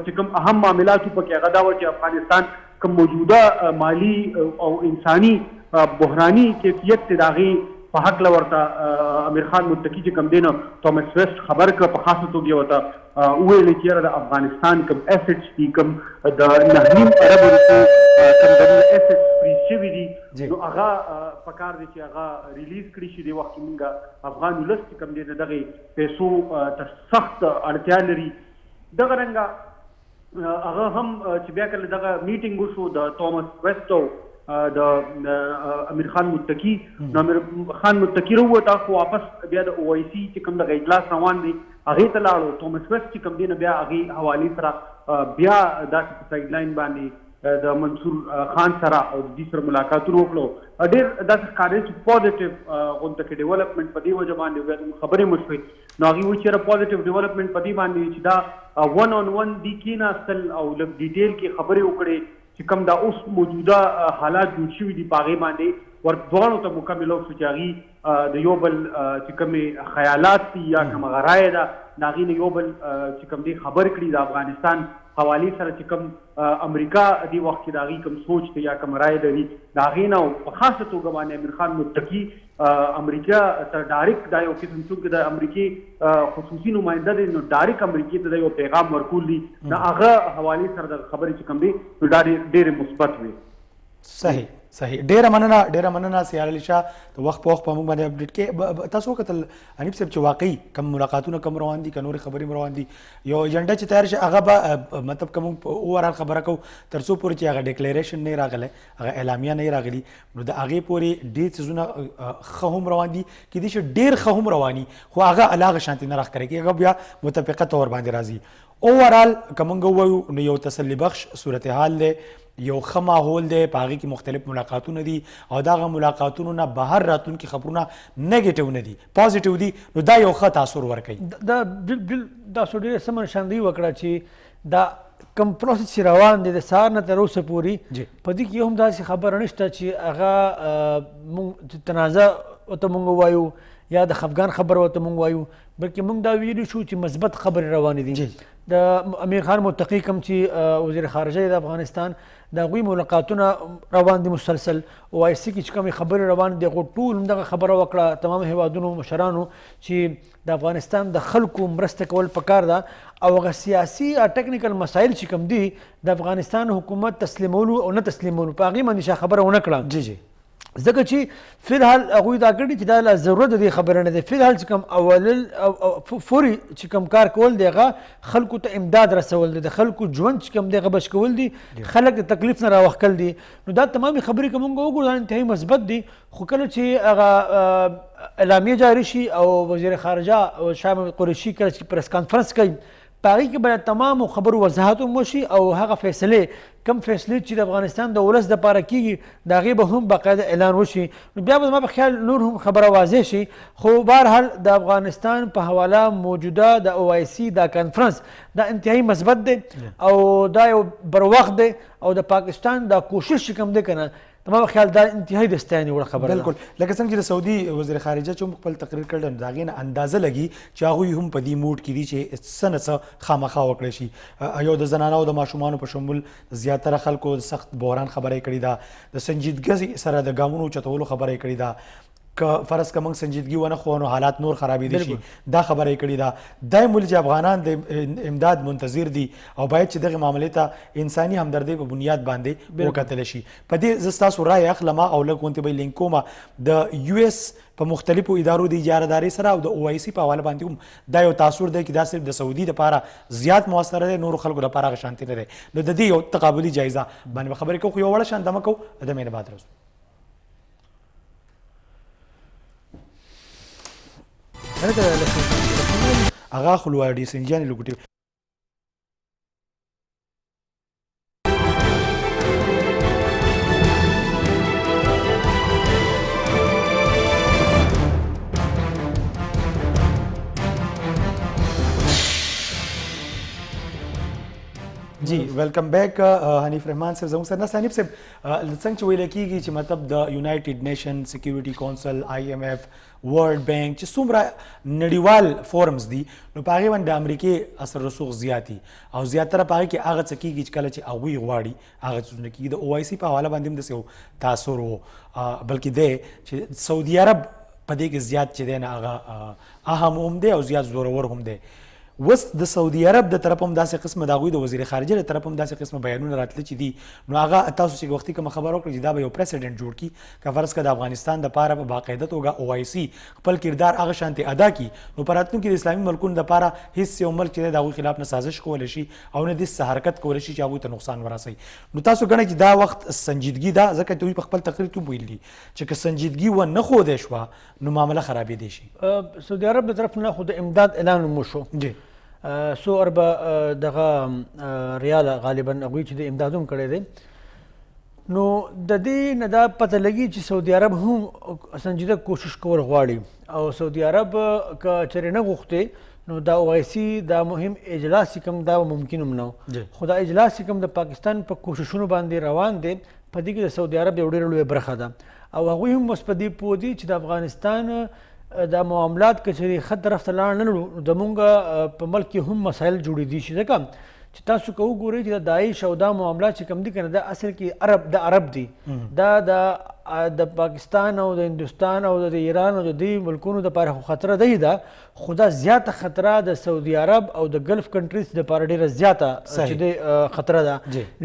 چې کوم اهم معاملات وو پکې هغه دا وه چې افغانستان کوم موجوده مالي او انساني بحراني کیفیت دی د هغې په هکله ورته امیر خان متقي چې کوم دی نو تومس ویسټ خبر کړه په خاصه توګه ورته وویل چې یاره د افغانستان کوم ایسټس دي کوم د 9 اربو روپو کوم د ایسټس فریز شوي دي نو هغه پکار دی چې هغه ریلیز کړي شي د وخت کې مونږ افغان ولس چې کوم دی د دغې پیسو ته سخت اړتیا لري دغه رنګه هغه هم چې بیا کله دغه میټینګ وشو د توماس ویسټو د امیر خان متقی نو امیر خان متقی وروته خو واپس بیا د او آی سی چې کوم دغه اجلاس روان دی هغې ته لاړو. توماس ویسټ چې کوم دی نو بیا هغې حوالې سره بیا داسې په سایډ لاین باندې د منصور خان سره او د دې سره ملاقاتونه وکړو. ډېر داسې ښکاري چې پوزیټیو غونډه کې ډیولپمنټ په دې وجه باندې بیا خبرې مو شوې. نو هغې وایي چېرې پوزیټیو ډیولپمنټ په دې باندې چې دا ون آن ون دي کېناستل او لږ ډیټیل کې خبرې وکړې چې کوم دا اوس موجوده حالات جوړ شوي دي په هغې باندې دواړو ته مکمل شو چې هغې د یو بل چې کومې خیالات دي یا کومه رایه ده د هغې نه یو بل چې کوم دی خبر کړي د افغانستان حوالې سره چې کوم امریکا دې وخت کې د هغې کوم سوچ دی یا کوم رایه لري د هغې نه په خاصه توګه باندې امیر خان متقي امریکا ته ډایرکټ دا یو قسم څوک د امریکې خصوصي نماینده دی نو ډایرکټ امریکې ته دا یو پیغام ورکول دي د هغه حوالې سره د خبرې چې کوم دی نو دا ډېرې مثبت وي. صحیح صحیح ډیره مننه سیال علی شاه د وخت په وخت په موږ باندې اپډیټ کې. تاسو کتل انیب صاحب چې واقعي کم ملاقاتونه کم روان دي که نورې خبرې روان دي یو ایجنډا چې تیار شي هغه به مطلب که موږ اوورال خبره کوو تر څو پورې چې هغه ډیکلیریشن نه راغلی هغه اعلامیه نه راغلی نو د هغې پورې ډېر څیزونه ښه هم روان دي کیدای شي ډېر ښه هم رواني خو هغه هغه شانتې نه راښکاره کېږي هغه بیا متفقه طور باندې راځي. اوورال که موږ ووایو نو یو تسلي بخش صورتحال دی یو ښه ماحول دی په هغې کې مختلف ملاقاتونه دي او دغه ملاقاتونو نه بهر راتلونکي خبرونه نیګیټیو نه دي پازیټیو دي نو دا یو ښه تاثر ورکوي. دا بالکل تاسو ډېره سمه نښاندهي وکړه چې دا کوم پروسس چې روان دی د سهار نه تر اوسه پورې په دې کې یو هم داسې خبره نشته چې هغه موږ تنازع ورته موږ ووایو یا د خفګان خبره ورته موږ وایو بلکې موږ دا ویلي شو چې مثبت خبرې روانې دي. د امیر خان متقي کوم چې وزیر خارجه د افغانستان د هغوی ملاقاتونه روان دي مسلسل او آی سی کې چې کومې خبرې روان دي هغو ټول همدغه خبره وکړه تمام هیوادونو مشرانو چې د افغانستان د خلکو مرسته کول پکار ده او هغه سیاسي او ټکنیکل مسایل چې کوم دي د افغانستان حکومت تسلیمولو او نه تسلیمولو په هغې باندې خبره ونه کړه. جی جی ځکه چې فی الحال هغوی دا کړي چې دا لا ضرورت د دې خبره نه دی. فی الحال چې کوم اول فوري چې کوم کار کول دی هغه خلکو ته امداد رسول دی د خلکو ژوند چې کوم دی هغه بچ کول دي خلک د تکلیف نه راوښکل دي. نو دا تمامې خبرې که موږ وګورو دا انتهایي مثبت دي خو کله چې هغه اعلامیه جاري شي او وزیر خارجه شاه محمود قریشي کله چې پریس کانفرنس کوي په هغې کې باید تمامو خبرو وضاحت هم وشي او هغه فیصلې کم فیصلې چې د افغانستان د ولس دپاره کېږي د هغې به هم باقاعده اعلان وشي نو بیا به زما په خیال نور هم خبره واضح شي. خو بهرحال د افغانستان په حواله موجوده د او آی سی دا کنفرنس دا انتهایي مثبت دی او دا یو بروخت دی او د پاکستان دا کوشش چې کوم دی که نه زما په خیال دا انتهایي د ستاینې وړ خبره ده. بالکل لکه څنګه چې د سعودي وزیر خارجه چې هم خپل تقریر کړی د هغې نه اندازه لګي چې هغوی هم په دې موډ کې دي چې څه نه څه خامخا وکړی شي. یو د زنانه او د ماشومانو په شمول زیاتره خلکو د سخت بحران خبره یې کړې ده د سنجیدګۍ سره د ګامونو اوچتولو خبره یې کړې ده که فرض که موږ سنجیدګي ونه خو نو حالات نور خرابېدی شي دا خبره یې کړې ده. دا یې ویلي چې افغانان د امداد منتظر دي او باید چې دغې معاملې ته انساني همدردۍ په بنیاد باندې وکتلی شي. په دې زه ستاسو رایې اخلم او لږ غونتې به یې لینک کومه د یو اس په مختلفو ادارو د اجارهدارۍ سره او د او آی سی په حواله باندې هم دا یو تاثر دی چې دا صرف د سعودي دپاره زیات مؤثره دی نورو خلکو دپاره هغه شانتي نه دی. نو د دې یو تقابلي جایزه باندې به خبرې کوو خو یو وړه شان دمه کوو د مینه بعد راځو. هغه خلوادي سنجاني لوګټي جی ویلکم بیک حنیف رحمان صاحب زموږ سره ناست. حنیف صاحب څنګه چې ویل کېږي چې مطلب د یونایټډ نیشن سیکیورټي کونسل آی ایم ایف ورلډ بینک چې څومره نړیوال فورمز دي نو په هغې باندې د امریکې اثر رسوخ زیات دي او زیاتره په هغې کې هغه څه کېږي چې کله چې هغوی غواړي هغه څیزونه کېږي. د او آی سی په حواله باندې هم داسې یو تاثر و بلکې دی چې سعودي عرب په دې کې زیات چې دی نه هغه اهم هم دی او زیات زورور هم دی. وس د سعودي عرب د طرف هم داسې قسمه د هغوی د وزیر خارجه د طرف هم داسې قسمه بیانونه راتله چې دي نو هغه تاسو چې وختي کومه خبره وکړه چې دا به یو پریسیډنټ جوړ کړي که فرض کړه د افغانستان دپاره په باقاعده توګه OIC خپل کردار هغه شانتې ادا کړي نو په راتلونکي د اسلامي ملکونو دپاره هېڅ یو ملک چې دی د هغوی خلاف نه سازش کولی شي او نه داسې حرکت کولی شي چې هغوی ته نقصان ورسوي نو تاسو ګڼئ چې دا وخت سنجیدګي ده ځکه دوی په خپل تقریر کې ویل دي چې که سنجیدګي ونه ښودی شوه نو معامله خرابېدی شي سعودي عرب د طرف نه خو د امداد اعلان مو شو جی سو اربع دغه ریاله غالبا هغوی چې د امداد هم کړی دی نو د دې نه دا پته لګي چې سعودي عرب هم سنجیده کوشش کول غواړي او سعودي عرب که چېرې نه غوښتې نو دا OIC دا مهم اجلاس چې کوم دا ممکن هم نه خو دا اجلاس چې کوم د پاکستان په کوششونو باندې روان دی په دې کې د سعودي عرب یو ډېره لویه برخه ده او هغوی هم اوس په دې پوه دي چې د افغانستان دا معاملات که چېرې ښه طرف ته لاړ نه لرو زمونږ په ملک کې هم مسایل جوړېدی شي ځکه چې تاسو که وګورئ چې د داعش او دا معاملات چې کوم دي که نه دا اصل کې عرب دي دا د پاکستان او د هندوستان او د ایران او د دې ملکونو دپاره خو خطره دی ده خو دا زیاته خطره د سعودي عرب او د ګلف کنټریز دپاره ډېره زیاته چې د خطره ده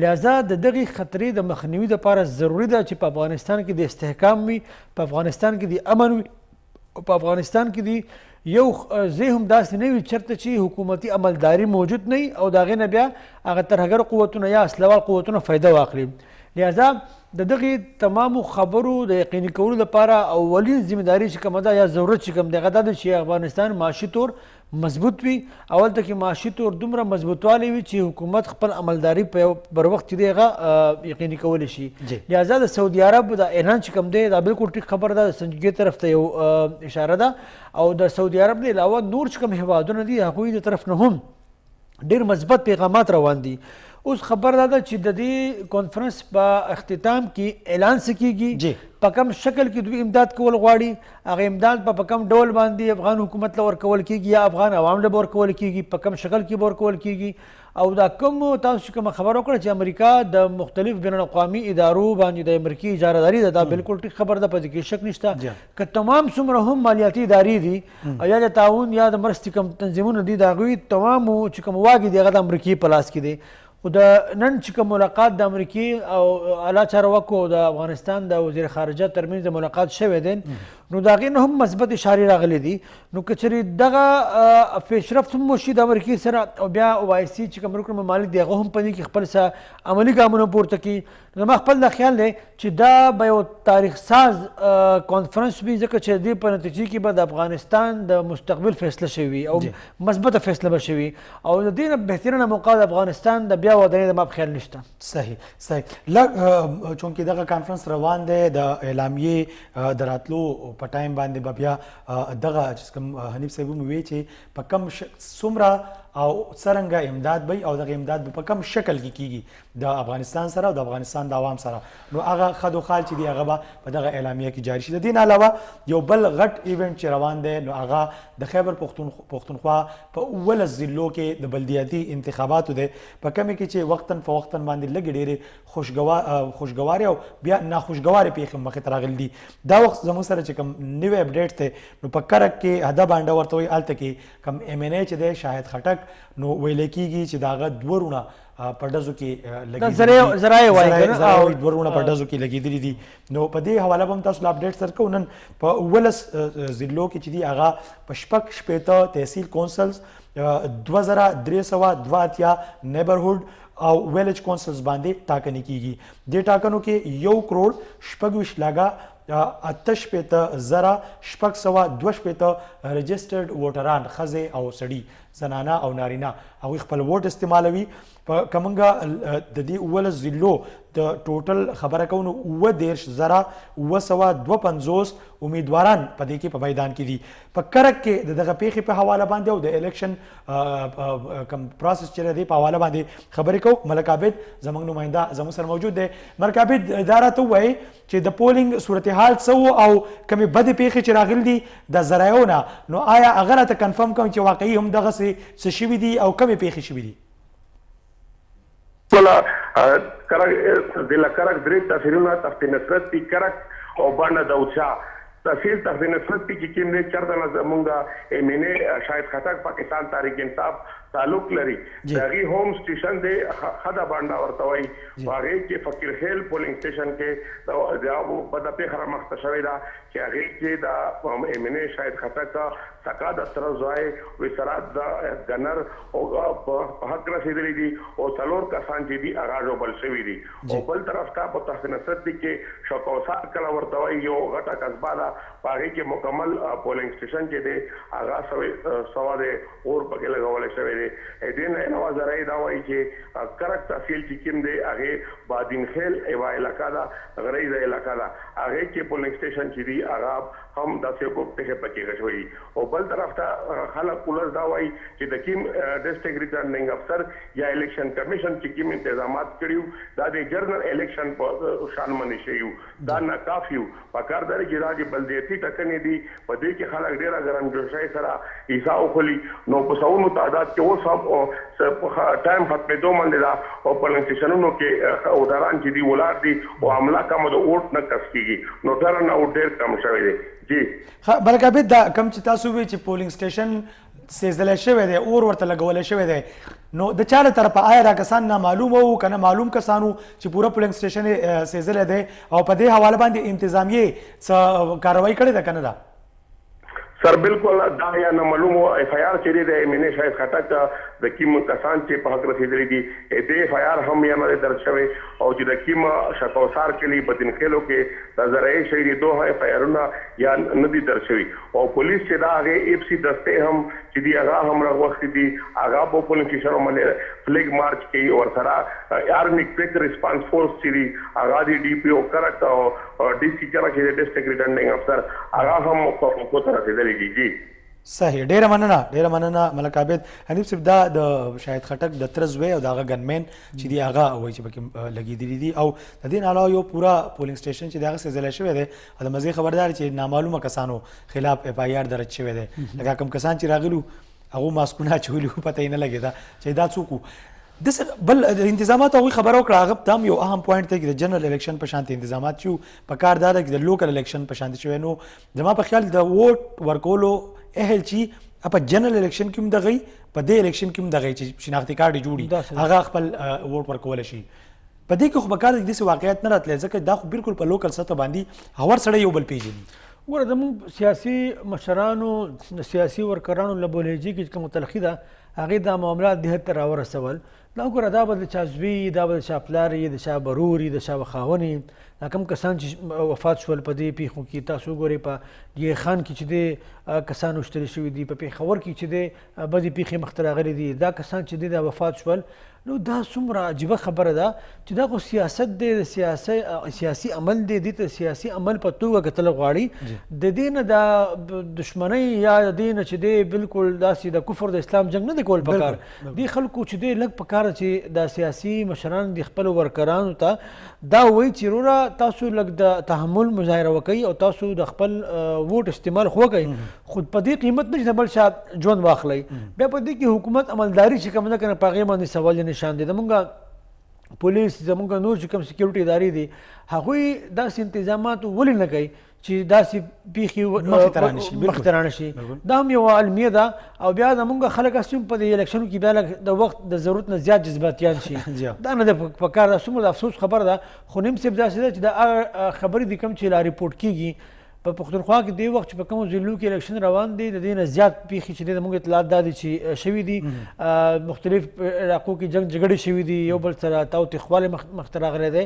لہذا د دغې خطرې د مخنیوي دپاره ضروري ده چې په افغانستان کې د استحکام وي په افغانستان کې د امن وي په افغانستان کې دی یو ځای هم داسې نه وي چېرته چې حکومتي عملداري موجود نه وي او د هغې نه بیا هغه ترهګر قوتونه یا اسلحوال قوتونه فایده واخلي لہذا د دغې تمامو خبرو د یقیني کولو لپاره اولین ذمهداري چې کومه ده یا ضرورت چې کوم دی هغه دا ده چې افغانستان معاشي طور مضبوط وي اول ته کې معاشي طور دومره مضبوطوالی وي چې حکومت خپل عملداري په بر وخت چې دی هغه یقیني کولی شي لہذا د سعودي عرب دا اعلان چې کوم دی دا بالکل ټیک خبره ده د سنجیدګۍ طرف ته یو اشاره ده او د سعودي عرب نه علاوه نور چې کوم هیوادونه دي هغوی د طرف نه هم ډېر مثبت پیغامات روان دي اوس خبر دا ده چې د دې کانفرنس په اختتام کې اعلان څه کیږي په کوم شکل کې دوی امداد کول غواړي هغه امداد په کوم ډول باندې افغان حکومت له ورکول کیږي یا افغان عوام له ورکول کیږي په کوم شکل کې ورکول کیږي او دا کوم تاسو کوم خبر وکړه چې امریکا د مختلف بین الاقوامي ادارو باندې د امریکایي اجارهداري ده دا بالکل ټیک خبر ده په دې کې شک نشته که تمام څومره هم مالیاتي ادارې دي یا د تعاون یا د مرستې کوم تنظیمونه دي د هغوی تمام چې کوم واګې دي هغه د امریکایي په لاس کې دی خو د نن چې کوم ملاقات د امریکایي او اعلی چارواکو او د افغانستان د وزیر خارجه ترمنځ د ملاقات شوی دی نو د هغې نه هم مثبت اشارې راغلي دي نو که چېرې دغه پیشرفت هم وشي د امریکې سره او بیا OIC چې کوم رکن ممالک دي هغه هم په دې کې خپل څه عملي ګامونه پورته کړي زما خپل دا خیال دی چې دا به یو تاریخ ساز کانفرنس وي ځکه چې دې په نتیجې کې به د افغانستان د مستقبل فیصله شوي او مثبته فیصله به شوي او د دې نه بهترینه موقع د افغانستان د بیا ودانۍ د ما په خیال نشته صحیح لږ چونکې دغه کانفرنس روان دی د اعلامیې د راتلو په ټایم باندې به بیا دغه چې کوم حنیف صاحب هم وویل چې په کم څومره او څرنګه امداد به او دغه امداد به په کم شکل کې کیږي د افغانستان سره او د افغانستان د عوام سره نو هغه خد و خال چې دی هغه به په دغه اعلامیه کې جاری شي د دې نه علاوه یو بل غټ ایونټ چې روان دی نو هغه د خیبر پښتونخوا په 11 ضلعو کې د بلدیاتي انتخاباتو دی په کومه کې چې وختن فوقتن باندې لږ ډېرې خوشګواري او بیا ناخوشګواري پیښې مخې ته راغلي دي دا وخت زموږ سره چې کوم نوی اپډیټ دی نو په کرک کې هده بانډه ورته وایي هلته کې کوم MNA چې دی شاهد خټک نو ویل کېږي چې د هغه دوه ورونه په ډزو کې دوه ورونه په ډزو کې لګېدلي دي نو په دې حواله به هم تاسو له اپډیټ سره کوو نن په 11 ضلعو کې چې دي هغه په شپږ تحصیل کونسلز 2382 نیبرهوډ او ویلج کونسلز باندې ټاکنې کیږي دې ټاکنو کې 1 کروڑ 26 رجسټرډ ووټران ښځې او سړي زنانه او نارینه هغوی خپل ووټ استعمالوي په کومنګه د دې 11 ضلعو د ټوټل خبره کوو نو 9,952 امیدواران په دې کې په میدان کې دي په کرک کې دغه پیښې په حواله باندې او د الیکشن کوم پروسس چې دی په حواله باندې خبرې کوو ملک عابد زموږ نماینده زموږ سره موجود دی ملک عابد دا راته ووایي چې د پولینګ صورتحال څه و او کومې بدې پیښې چې راغلي دي د ذرایعو نه نو آیا هغه راته کنفرم کوم چې واقعي هم دغسې څه شوي دي او کومې پیښې شوي دي ولا کرک ضلع کرک درې تحصیلونه تخت نصرت دي کرک او بانډه داود شاه تحصیل تحت نصرت کې کوم دې چرته زمونږه امینه شاهد خټک پاکستان تحریک انصاف تعلق لري دغه هوم سټیشن دې خدا باندې ورته وایي هغه کې فقیر خیل پولینګ سټیشن کې دا په دغه خره مخته شوی دا چې هغه کې دا امینه شاهد خټک سکا د تر ځای وسرات دا ګنر او په حق رسیدلی دي او څلور کسان چې دي هغه بل شوی دي او بل طرف ته په تحت نصرت کې شوکوسات کله ورته وایي یو غټه قصبه ده هغه کې مکمل پولینګ سټیشن کې دی هغه سوا د اور پکې لګول شوی دی دې نه علاوه زراعي دا وایي چې کرک تحصیل چې کوم دی هغه بادین خیل ایوا علاقہ دا غریزه علاقہ دا هغه کې پولینګ سټیشن چې دی هغه هم داسې کوټه پکې غشوي او بل طرف ته خلک پولیس دا وایي چې د کوم ډیسټرکټ ریټرنینګ افسر یا الیکشن کمیشن چې کوم تنظیمات کړیو دا د جنرال الیکشن په شان باندې شیو دا نه کافیو پکار درې چې راځي بلدیاتي ټکنې دي په دې کې خلک ډیره ګرم جوشای سره حساب خولي نو په سونو تعداد کې سب ټایم ختمېدو باندې دا او په سټیشنونو کې وداران چې دی ولار دي او عمله کوم د اوټ نه کس کیږي نو تر نه او ډېر کم شوی دی جی ملک عابد دا کم چې تاسو وی چې پولینګ سټیشن سیزل شوی دی اور ورته لګول شوی دی نو د چاله طرفه آیا دا کسان نه معلوم وو کنه معلوم کسانو چې پورا پولینګ سټیشن سیزل دی او په دې حواله باندې انتظامیه څه کاروایی کړې ده کنه دا سر بالکل دا یا نه معلومو اف آی آر چې د امینه شاهد خټک د کیم کسان چې په حق رسیدلی دي دې اف آی آر هم یا نه درج شوی او چې د کیم شکوسار کلی بدن خېلو کې د زرعي شهري دوه اف آی آرونه یا نه دي درج شوی او پولیس چې دا هغه اف سی دسته هم چې دی هغه هم راغوښتي دي هغه په پولیس سره باندې فلیګ مارچ کوي او سره آرمی کویک ریسپانس فورس چې دی هغه دی ډي پی او کرک او ډي سی کرک د ډیسټرکټ ریټرنینګ افسر هغه هم په طرف دی صحیح ډیره مننه ملک عابد حنیف صاحب دا د شاهد خټک د ترزوی او دغه ګنمن چې دی هغه وایي چې پکې لګېدلي دي او د دې نه علاوه یو پورا پولینګ سټیشن چې دغه سیزل شوی دی د مزه خبردار چې نامعلومه کسانو خلاف اف آی آر درج شوی دی لکه کوم کسان چې راغلو هغه ماسکونه چولو پته یې نه لګیدا چې دا څوک د بل انتظامات او خبرو کړه هغه تام یو اهم پوینټ دی د جنرال الیکشن په شانتي انتظامات چې په کار دار کې د لوکل الیکشن په شانتي شوی نو زما په خیال د ووټ ورکولو اهل چی په جنرال الیکشن کې هم دغه په دې الیکشن کې هم دغه چې شناختی کارت جوړي هغه خپل ووټ ورکول شي په دې کې خو به کار د دې واقعیت نه راتلی ځکه دا خو بالکل په لوکل سطح باندې هور سړی یو بل پیژني ګوره زموږ سیاسي مشرانو د سیاسي ورکرانو له بولهجي کې کومه تلخي ده هغې دا معاملات دې حد ته راورسول دا ګوره دا به د چا زوی دا به د چا پلار یې د چا برور یې د چا خاوند یې دا کوم کسان چې وفات شول په دې پیښو کې تاسو ګورئ په ګیه خان کې چې دی کسان وشتل شوي دي په پېښور کې چې دی بدې پیښې مخته راغلي دي دا کسان چې دی دا وفات شول نو دا څومره عجیبه خبره ده چې دا خو سیاست دی د سیاسي عمل دی دې ته سیاسي عمل په توګه کتل غواړي د دې نه د دشمنۍ یا د دې نه چې دی بالکل داسې د کفر د اسلام جنګ نه دی کول پکار دې خلکو چې دی لږ پکار چې د سیاسي مشران د خپلو ورکرانو ته دا وایي چې وروره تاسو لږ د تحمل مظاهره وکئ او تاسو د خپل ووټ استعمال خو وکئ خو په دې قیمت نه چې د بل چا ژوند واخلئ بیا په دې کې حکومت عملداري چې کوم نه کنه په هغې باندې سوال نشان دی زمونږ پولیس زمونږ نور چې کوم سکیورټي ادارې دي هغوی داسې انتظامات ولې نه کوي چې داسې پیښې مخې ته رانه شي دا هم یوه المیه ده او بیا زمونږ خلک هسې هم په دې الیکشنو کې بیا د وخت د ضرورت نه زیات جذباتیان شي دا نه ده پکار ده څومره د افسوس خبره ده خو نیم صاحب داسې ده چې دا هغه خبرې دي کوم چې لا ریپورټ کېږي په پښتونخوا کې دې وخت چې په کومو ضلعو کې الیکشن روان دی د دې نه زیات پیښې چې دی زموږ اطلاعات دا دي چې شوي دي مختلف علاقو کې جنګ جګړې شوي دي یو بل سره تاوتریخوالی مخته راغلی دی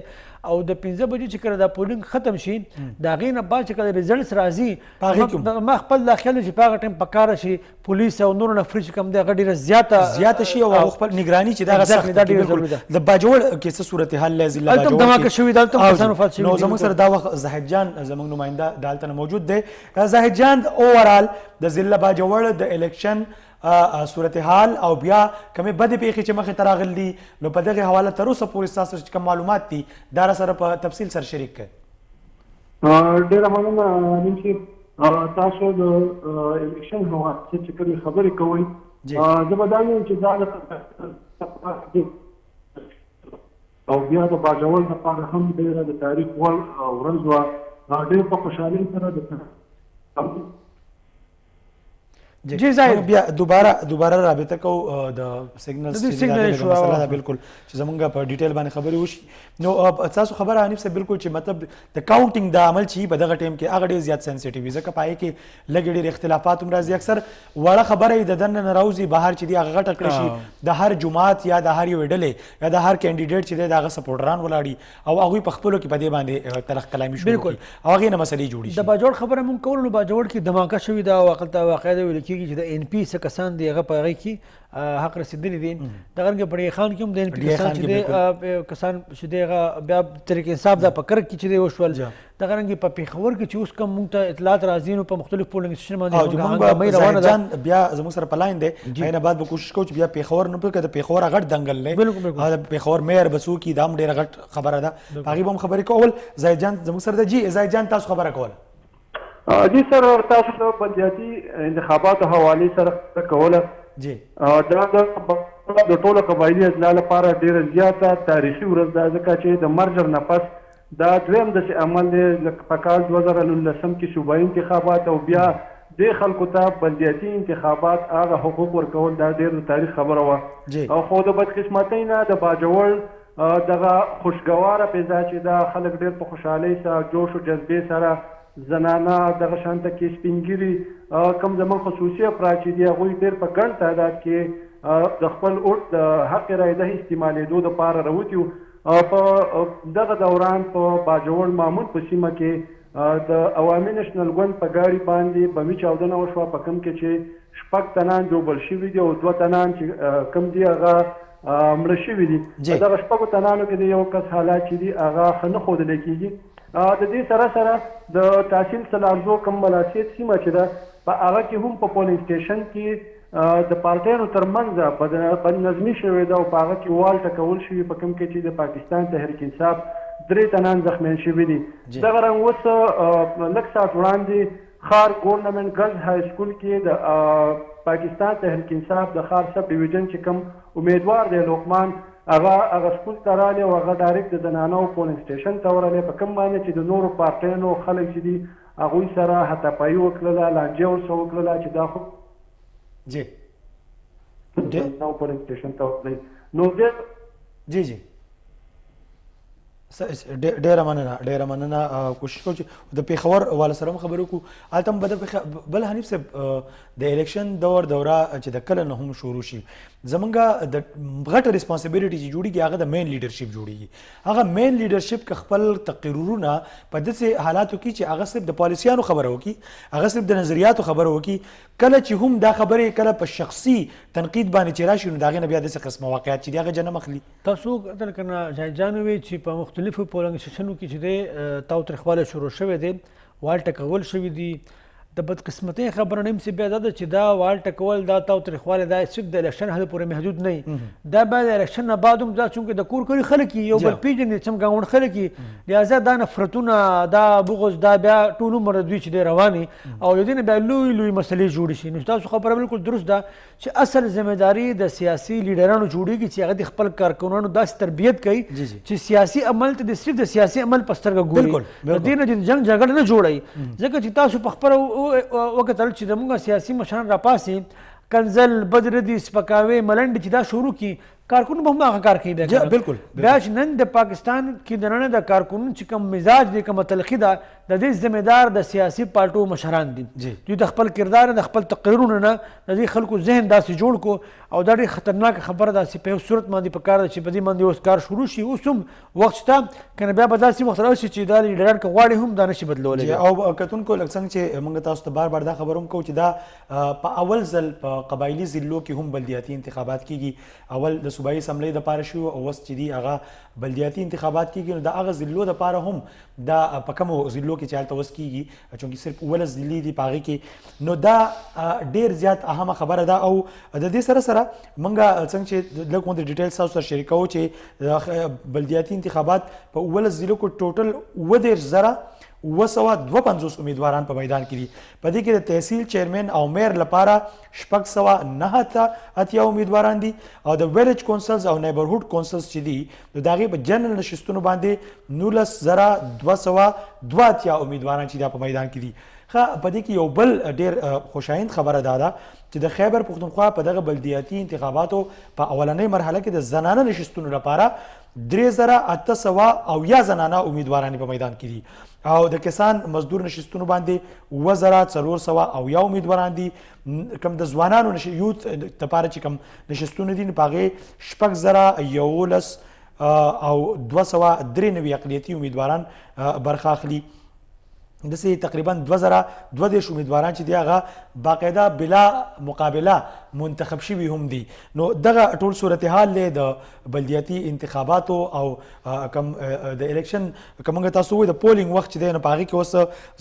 او د 5 بجې چې کله دا پولینګ ختم شي د هغې نه بعد چې کله ریزلټس راځي ما خپل دا خیال دی چې په هغه ټایم پکاره شي پولیس او نورو نفري چې کوم دی هغه ډېره زیاته شي او خپل نگراني چې دغه سخت دا ډېره ضروري ده د باجوړ کې څه صورتحال دی ضلع باجوړ هلته دماکه شوي ده هلته کسان وفات شوي نو زموږ سره دا وخت زاهد جان زموږ نماینده د هلته موجود دی زاهد جان اوورال د ضلع باجوړ د الیکشن صورتحال او بیا کومې بدې پیښې چې مخې ته راغلي دي نو په دغې حواله تر اوسه پورې ستاسو چې کوم معلومات دي دا راسره په تفصیل سره شریک کړئ ډېره مننه نیم صاحب تاسو د الیکشن حواله چې کومې خبرې کوئ زه به دا وایم چې دا او بیا د باجوړ لپاره هم ډېره د تاریخ ورځ وه ډېر په خوشحالۍ سره د جی زاهد بیا دوباره رابطه کو د سیګنل مسله ده بالکل چې زمونږ په ډیټیل باندې خبرې وشي. نو تاسو خبره حنیف صاحب بالکل چې مطلب د کاونټینګ د عمل چې په دغه ټیم کې هغه ډېر زیات سنسټیو وي ځکه پای کې لږ ډېر اختلافات هم راځي. اکثر وړه خبره یې د دننه نه راوځي بهر چې دی هغه غټه کړی شي د هر جماعت یا د هر یو ډلې یا د هر کینډیډیټ چې دی د هغه سپورټران ولاړي او هغوی په خپلو کې په دې باندې تلخ کلامي شروع کړي او هغې نه مسلې جوړې شي. د باجوړ خبره مونږ کول نو باجوړ کې دماغه شوې ده او عقل ته واقع ده ویل کېږي چې د ان پي څه کسان دي هغه په هغې کې حق رسېدلي دي. دغه رنګه په ډېر خان کې هم د ان پي کسان چې دی کسان چې دی هغه بیا طریق انصاف دا په کرک کې چې دی وشول. دغه رنګې په پېښور کې چې اوس کوم مونږ ته اطلاعات راځي نو په مختلف پولنګ سټیشن باندې هنګامۍ روانه ده. بیا زموږ سره په لاین دی هغې نه بعد به کوشش کوو چې بیا پېښور نه پوهېږه د پېښور غټ دنګل دی د پېښور میر به څوک دا هم ډېره غټ خبره ده په هغې به هم خبرې کول. زاهد جان زموږ سره ده. جی زاهد جان تاسو خبره کوله. جی سر تاسو د بلدیاتي انتخاباتو حوالې سره کوله. جی دا د ټولو قبایلي اضلاع لپاره ډېره زیاته تاریخي ورځ ده ځکه چې د مرجر نه پس دا دویم داسې عمل دی لکه په کال 2019 کې صوبایي انتخابات او بیا دې خلکو ته بلدیاتي انتخابات هغه حقوق ورکول دا ډېر د تاریخ خبره وه. خو د بدقسمتۍ نه د باجوړ دغه خوشګواره فضا چې دا خلک ډېر په خوشحالۍ سره جوش او جذبې سره زنانه دغه شانته کې سپینګیري کوم زموږ خصوصي افراد چې دي هغوی ډېر په ګڼ تعداد کې د خپل اوټ د حق رایده استعمالېدو دپاره راوتي وو. په دغه دوران په باجوړ مامون په سیمه کې د عوامي نشنل ګوند په ګاډي باندې بمي چاودنه وشوه په کوم کې چې 6 تنان ډوبل شوي دي او 2 تنان چې کوم دي هغه مړه شوي دي. په دغه 6 تنانو کې د یو کس حالات چې دي هغه ښه نه ښودلی کېږي. د دې سره سره د تحصیل سلارزو کم ملاسیت سیمه چې ده په هغه کې هم په پولینګ سټیشن کې د پارټیانو ترمنځ بدنظمي شوې ده او په هغه کې وال ټکول شوي په کوم کې چې د پاکستان تحریک انصاف 3 تنان زخمیان شوي دي. دغه رنګ اوس لږ ساعت وړاندې خار ګورنمنټ ګرلز های سکول کې د پاکستان تحریک انصاف د خار سب ډیویژن چې کوم امیدوار دی لقمان هغه سکول ته راغلی او هغه ډایرکټ د زنانو پولینګ سټیشن ته ورغلی په کوم باندې چې د نورو پارټیانو خلک چې دي هغوی سره حتاپایي وکړله لانجې ورسره وکړله چې دا خو جی پولینګ سټیشن ته ورغلی نو جی جی ډېره مننه کوشش کوو چې د پېښور والا سره هم خبرې وکړو. هلته هم به بل حنیف صاحب د الیکشن دوره چې د کله نه هم شروع شي زمونږ د غټه ریسپانسبیلیټي چې جوړېږي هغه د مین لیډرشپ جوړېږي. هغه مین لیډرشپ که خپل تقریرونه په داسې حالاتو کې چې هغه صرف د پالیسیانو خبره وکړي هغه صرف د نظریاتو خبره وکړي کله چې هم دا خبرې کله په شخصي تنقید باندې چې راشي نو د هغې نه بیا داسې قسمه واقعات چې دي هغه جنم اخلي. تاسو کتل که نه زاهد جان وویل چې په مختلفو پولنګ سټیشنو کې چې دی تاوتریخوالی شروع شوی دی وال ټکول شوي دي. د بدقسمتۍ خبره نیم چې بیا دا ده چې دا وال ټکول دا تاوتریخوالی دا صرف د الیکشن حد پورې محدود نه دا بیا د الیکشن نه بعد هم دا چونکې د کور کلي خلک یو بل پېژني څم ګاونډ خلک یي لهذا دا نفرتونه دا بغض دا بیا ټول عمر دوی چې دی روان او د دې نه بیا لوی لوی مسلې جوړې شي. نو تاسو خبره بالکل درست ده چې اصل ذمهداري د سیاسي لیډرانو جوړېږي چې هغه د خپل کارکنانو داسې تربیت کوي چې سیاسي عمل ته د صرف د سیاسي عمل په سترګه ګوري د دې نه چې جنګ جګړه نه جوړوي. ځکه چې تاسو په خپله وکتل چې زموږ سیاسي مشران راپاسې کنزل بدردي سپکاوی ملنډې چې دا شروع کړي کارکونو به هم هغه کار کوي بالکل بیا چې نن د پاکستان کې دننه د کارکونو چې کوم مزاج دی کومه تلخي ده د دې ذمهدار د سیاسي پارټو مشران دي. دوی د خپل کردار د خپل تقریرونو نه د دې خلکو ذهن داسې جوړ کو او دا ډېر خطرناکه خبره ده چې په یو صورت باندې په کار ده چې په دې باندې اوس کار شروع شي اوس هم وخت شته که نه بیا به داسې وخت راشي چې دا لیډران که غواړي هم دا نشي بدلولی. او کتونکو لږ څنګه چې موږ تاسو ته بار دا خبر هم کوو چې دا په اول ځل په قبایلي ضلعو کې هم بلدیاتي انتخابات کیږي. اول د صوبایي اسمبلۍ دپاره شو او اوس چې دي هغه بلدیاتي انتخابات کیږي نو د هغه ضلعو دپاره هم دا په کومو ضلعو کې چې هلته اوس کیږي چونکې صرف 11 ضلعې دي په هغې کې نو دا ډېر زیات اهمه خبره ده. او د دې سره سره موږ څنګه چې لږ غوندې ډیټیلز تاسو سره شریکوو چې بلدیاتي انتخابات په 11 ضلعو کې ټوټل 252 امیدواران په میدان کې دي. په دې کې د تحصیل چیرمن او میر لپاره 689 امیدواران دي او د ویلیج کونسلز او نیبرهوډ کونسلز چې دي نو د هغې په جنرال نشستونو باندې 19282 امیدواران چې دا په میدان کې دي. ښه په دې کې یو بل ډېر خوشایند خبره دا ده چې د خیبر پښتونخوا په دغه بلدیاتي انتخاباتو په اولنۍ مرحله کې د زنانه نشستونو لپاره 3800 زنانه امیدوارانې په میدان کې دي او د کسان مزدور نشستونو باندې 4400 امیدواران دي. کوم د ځوانانو یوت لپاره چې کوم نشستونه دي په هغې 6011 او 293 اقلیتي امیدواران برخه اخلي. داسې تقریبا 2022 امیدواران چې دي هغه باقاعده بلا مقابله منتخب شوي هم دي. نو دغه ټول صورتحال دی د بلدیاتي انتخاباتو او کم د الیکشن کومه تاسو وایي د پولینګ وخت چې دی نو په هغې کې اوس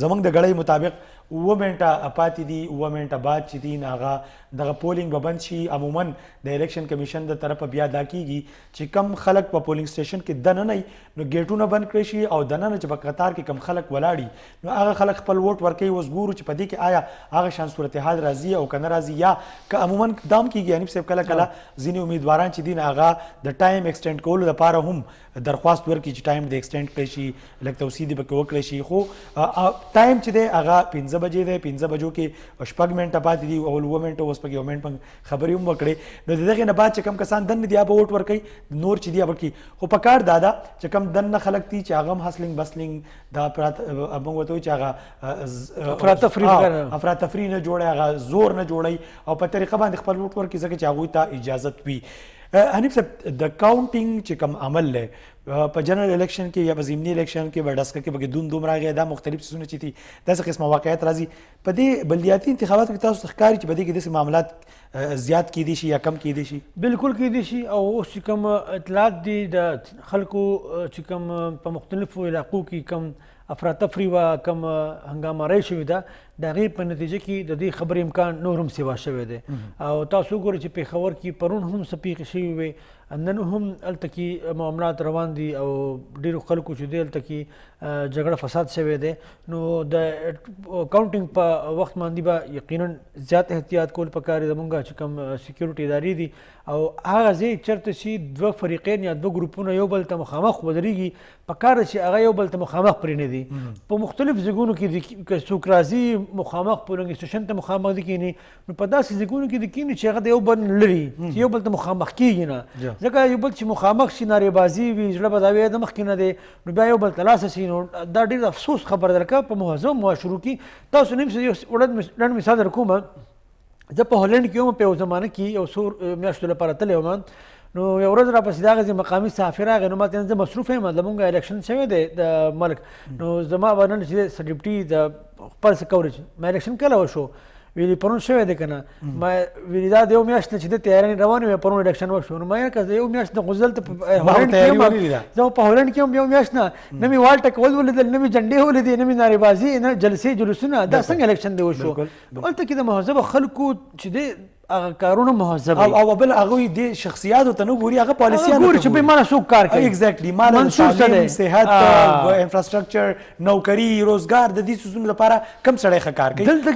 زموږ د ګړۍ مطابق 7 منټه پاتې دي. 7 منټه بعد چې دي هغه دغه پولینګ به بند شي. عموما د الیکشن کمیشن د طرفه بیا دا کیږي چې کم خلک په پولینګ سټیشن کې دننه نو ګیټونه بند کړی شي او دننه چې په قطار کې کم خلک ولاړي نو هغه خلک خپل ووټ ورکوي. اوس ګورو چې په دې کې آیا هغه شان صورتحال راځي او که نه راځي یا که عموما دام کیږي. حنیف صاحب کله کله ځینې امیدواران چې دي هغه د ټایم ایکسټینډ کولو لپاره هم درخواست ورکړي چې ټایم د ایکسټینډ کړی شي لږ توسیع دې پکې وکړی شي. خو ټایم چې دی هغه 15 بجې دی. 15 بجو کې 6 منټه پاتې دي او 7 منټه اوس پکې 1 منټ خبرې هم وکړې. نو د دغې نه بعد چې کم کسان دننه دي هغه ووټ ورکوي نور چې دي هغه کې. خو په کار دا ده چې کم دننه خلک دي چې هغه هم هسلینګ بسلینګ دا موږ ورته وایو چې هغه افراتفري نه جوړی هغه زور نه جوړی او په طریقه باندې خپل ووټ ورکړي ځکه چې هغوی ته اجازت وي. حنیف صاحب د کاونټینګ چې کوم عمل دی په جنرال الیکشن کې یا په ضمني الیکشن کې په ډسکه کې پکې دوم راغی دا مختلف څیزونه چې دي داسې قسمه واقعیت راځي. په دې بلدیاتي انتخاباتو کې تاسو ته ښکاري چې په دې کې داسې معاملات زیات کیدی شي یا کم کیدی شي؟ بالکل کیدی شي. او اوس چې کوم اطلاعات دي د خلکو چې کوم په مختلفو علاقو کې کوم افراتفري و کم هنګامارۍ شوې ده د هغې په نتیجه کې د دې خبرې امکان نور هم سیوا شوی دی. او تاسو وګورئ چې پېښور کې پرون هم څه پیښې شوې وې نن هم هلته کې معاملات روان دي او ډېرو خلکو چې دی هلته کې جګړه فساد شوی دی. نو د کاونټینګ په وخت باندې به یقینا زیات احتیاط کول پکار دی. زمونږ چې کوم سیکیورټي ادارې دي او هغه ځای چېرته چې دوه فریقین یا دوه ګروپونه یو بل ته مخامخ ودرېږي پکار ده چې هغه یو بل ته مخامخ پرېنږدي. په مختلف ځایونو کې که څوک راځي مخامخ پولینګ سټیشن ته مخامخ دي کښېني نو په داسې ځایونو کې دي کښېني چې هغه د یو بل لري چې یو بل ته مخامخ کېږي نه. ځکه یو بل چې مخامخ شي نارېبازي وي زړه به دا وي د مخکې نه دی نو بیا یو بل ته لاسه شي. نو دا ډېر افسوس خبره ده لکه په مهذب معاشرو کې تاسو نیم یو لنډ مثال در کوم. زه په هالنډ کې وم په یو زمانه کې یو څو میاشتو لپاره تللی وم نو یو ورځ راپسې د هغه ځای مقامي صحافي راغی نو ما ته زه مصروف یم زمونږ الیکشن شوی دی د ملک نو زما به نن چې ډیپټي د خپل څه کوریج ما الیکشن کله وشو ویلي پرون شوی دی که نه ما ویلي دا د یو میاشت نه چې د تیارانې روانې وې پرون الیکشن وشو نو ما یې که زه یو میاشت نه خو زه دلته هالنډ کې یم زه په هالنډ کې یم یو میاشت نه نه مې وال ټکول ولیدل نه مې جنډې ولیدې نه مې نارېبازي نه جلسې جلوسونه دا څنګه الیکشن دی وشو. هلته کې د مهذبو خلکو چې دی هغه کارونه مهذب او بل هغوی دې شخصیاتو ته نه ګوري هغه پالیسیانو ګوري چې بې مانه څوک کار کوي. ایګزیکټلي مانه تعلیم صحت انفراسټرکچر نوکري روزګار د دې څیزونو لپاره کم سړی ښه کار کوي. دلته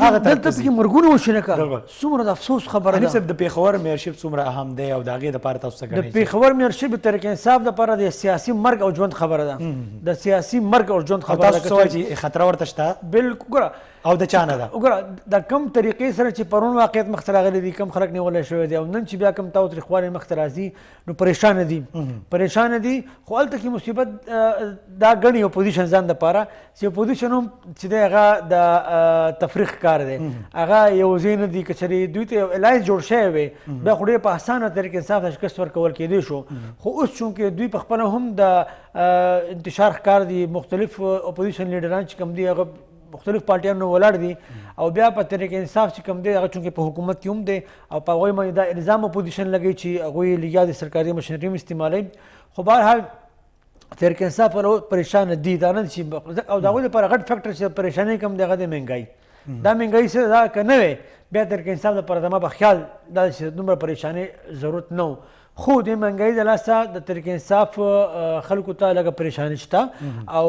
پکې مرګونه وشي نه که څومره د افسوس خبره ده. حنیف صاحب د پېښور میئرشپ څومره اهم دی او د هغې دپاره تاسو څه ګڼئ؟ د پېښور میئرشپ د تحریک انصاف دپاره د سیاسي مرګ او ژوند خبره ده. د سیاسي مرګ او ژوند خبره ده. تاسو څه وایي چې خطره ورته شته؟ بالکل ګوره او د چا نه ده؟ وګوره د کم طریقې سره چې پرون واقعیت مخته راغلی دي کم خلک نیولی شوی دی او نن چې بیا کم تاوتریخوالی مخته راځي نو پریشانه دي. خو هلته کې مصیبت دا ګڼي اپوزیشن ځان دپاره چې اپوزیشن هم چې دی هغه د تفریق کار دی هغه یو ځای نه دي که چېرې دوی ته یو الایس جوړ شوی وی بیا خو ډېر په اسانه تحریک انصاف ته شکست ورکول کېدی شو. خو اوس چونکې دوی په خپله هم د انتشار ښکار دي مختلف اپوزیشن لیډران چې کوم دي هغه مختلف پارټیانو ولاړ دي او بیا په تحریک انصاف چې کوم دی هغه چونکې په حکومت کې هم دی او په هغوی باندې دا الزام اپوزیشن لګوي چې هغوی لګیا د سرکاري مشنري هم استعمالوي. خو بهرحال تحریک انصاف پریشانه دي دا نه چې او د هغوی لپاره غټ فیکټر چې پریشانۍ کوم دی هغه د مهنګایي. دا مهنګایي څه دا که نه وی بیا تحریک انصاف لپاره زما په خیال دا چې دومره پریشانۍ ضرورت نه و. خو د مهنګایي د لاسه د تحریک انصاف خلکو ته لږه پریشاني شته او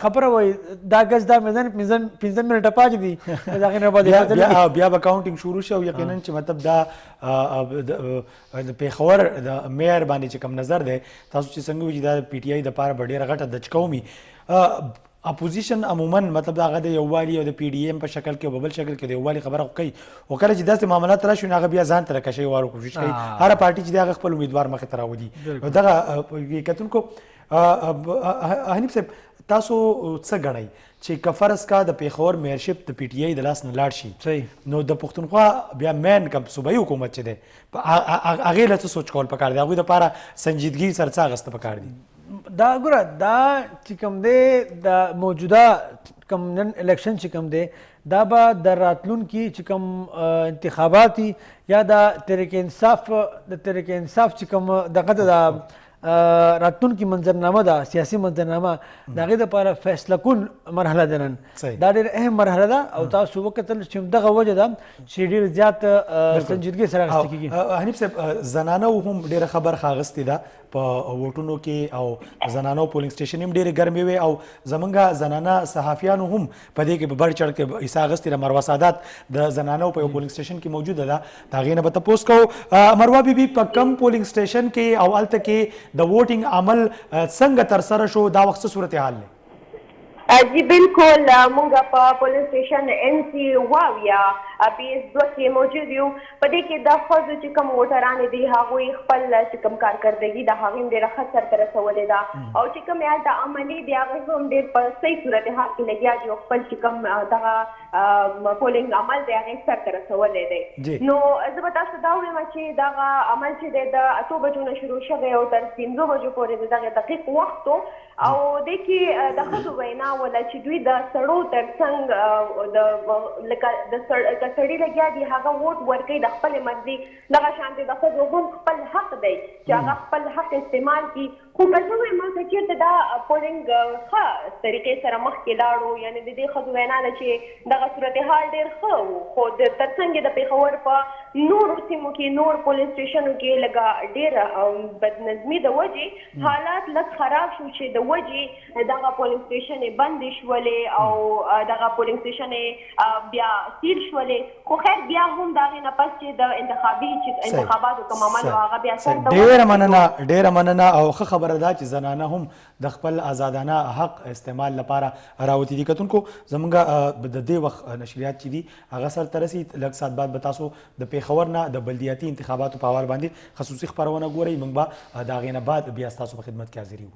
خبره وایي دا ګز دا میدان 15 منټه پاتې دي د هغې نه بعد بیا به کاونټینګ شروع شي او یقینا چې مطلب دا د پېښور د مییر باندې چې کوم نظر دی تاسو چې څنګه وایي چې دا د پی ټي آی دپاره به ډېره غټه دچ قومي اپوزیشن عموما مطلب دا هغه د یووالي او د پی ډي ایم په شکل کې او بل شکل کې د یووالي خبره کوي او کله چې داسې معاملات راشي هغه بیا ځان ته کشي وارو کوشش کوي هر پارټي چې هغه خپل امیدوار مخې ته راوړي او دغه کتونکو حنیف صاحب تاسو څه ګڼئ چې که فرض کا د پیښور میئرشپ د پی ټي آی د لاس نه لاړ شي نو د پښتونخوا بیا مین کوم صوبایي حکومت چې دی هغې له څه سوچ کول پکار دی هغوی دپاره سنجیدګي سره څه اخیسته پکار دي دا ګوره دا چې کوم دی د موجوده کوم نن الیکشن چې کوم دی دا به د راتلونکي چې کوم انتخابات یا د تحریک انصاف چې کوم دغه د راتلونکي منظرنامه ده سیاسي منظرنامه د هغې دپاره فیصله کون مرحله ده نن دا ډېره اهم مرحله ده او تاسو وکتل چې دغه وجه ده چې ډېر زیات سنجیدګۍ سره اخیستل کېږي حنیف صاحب زنانو هم ډېره خبر اخیستې ده په ووټونو کې او زنانو پولینګ سټیشن هم ډېرې ګرمې وې او زمونږ زنانه صحافیانو هم په دې کې په بړ چړ کې حصه اخیستې ده مروه سادات د زنانو په یو پولینګ سټیشن کې موجوده ده د هغې نه به تپوس کوو مروه بیبي په کم پولینګ سټیشن کې او هلته کې د ووټینګ عمل څنګه ترسره شو دا وخت څه صورتحال دی جی بالکل مونږ په پولیس سټیشن ان سی واویا پی اس 2 کې موجود یو په دې کې د ښځو چې کوم ووټرانې دي هغوی خپل چې کوم کارکردګي د هغې هم ډېره ښه سرته رسولې ده او چې کوم هلته عملي دي هغې هم ډېر په صحیح صورتحال کې لګیا دي او خپل چې کوم دغه پولینګ عمل دی هغې سرته رسولی دی نو زه به تاسو دا ووایم چې دغه عمل چې دی د 8 بجو نه شروع شوی او تر 15 بجو پورې د دغې دقیق وخت او دې کې د ښځو وینا وله چې دوی د سړو تر څنګ لکه د سړي لګیا دي هغه ووټ ورکوي د خپلې مرضي دغه شانتې د ښځو هم خپل حق دی چې هغه خپل حق استعمال کړي خو که زه وایم که چېرته دا پولینګ ښه طریقې سره مخکې لاړو یعنې د دې ښځو وینا ده چې دغه صورتحال ډېر ښه و خو تر څنګ د پېښور په نورو سیمو کې نور پولیس سټیشنو کې لږه ډېره بدنظمي د وجې حالات لږ خراب شو چې د وجې دغه پولیس سټیشن یې بندې شولې او دغه پولینګ سټیشن یې بیا سیل شولې خو خیر بیا هم د هغې نه پس چې د انتخاباتو کوم عمل و هغه بیا سرته ډېره مننه او ښه خبره ده چې زنانه هم د خپل آزادانه حق استعمال لپاره راوتي دي کتونکو زمونږ د دې وخت نشریات چې دي هغه سرته رسي لږ ساعت بعد به تاسو د پېښور نه د بلدیاتي انتخاباتو په حوال باندې خصوصي خپرونه ګورئ موږ به د هغې نه بعد بیا ستاسو په خدمت کې حاضر یو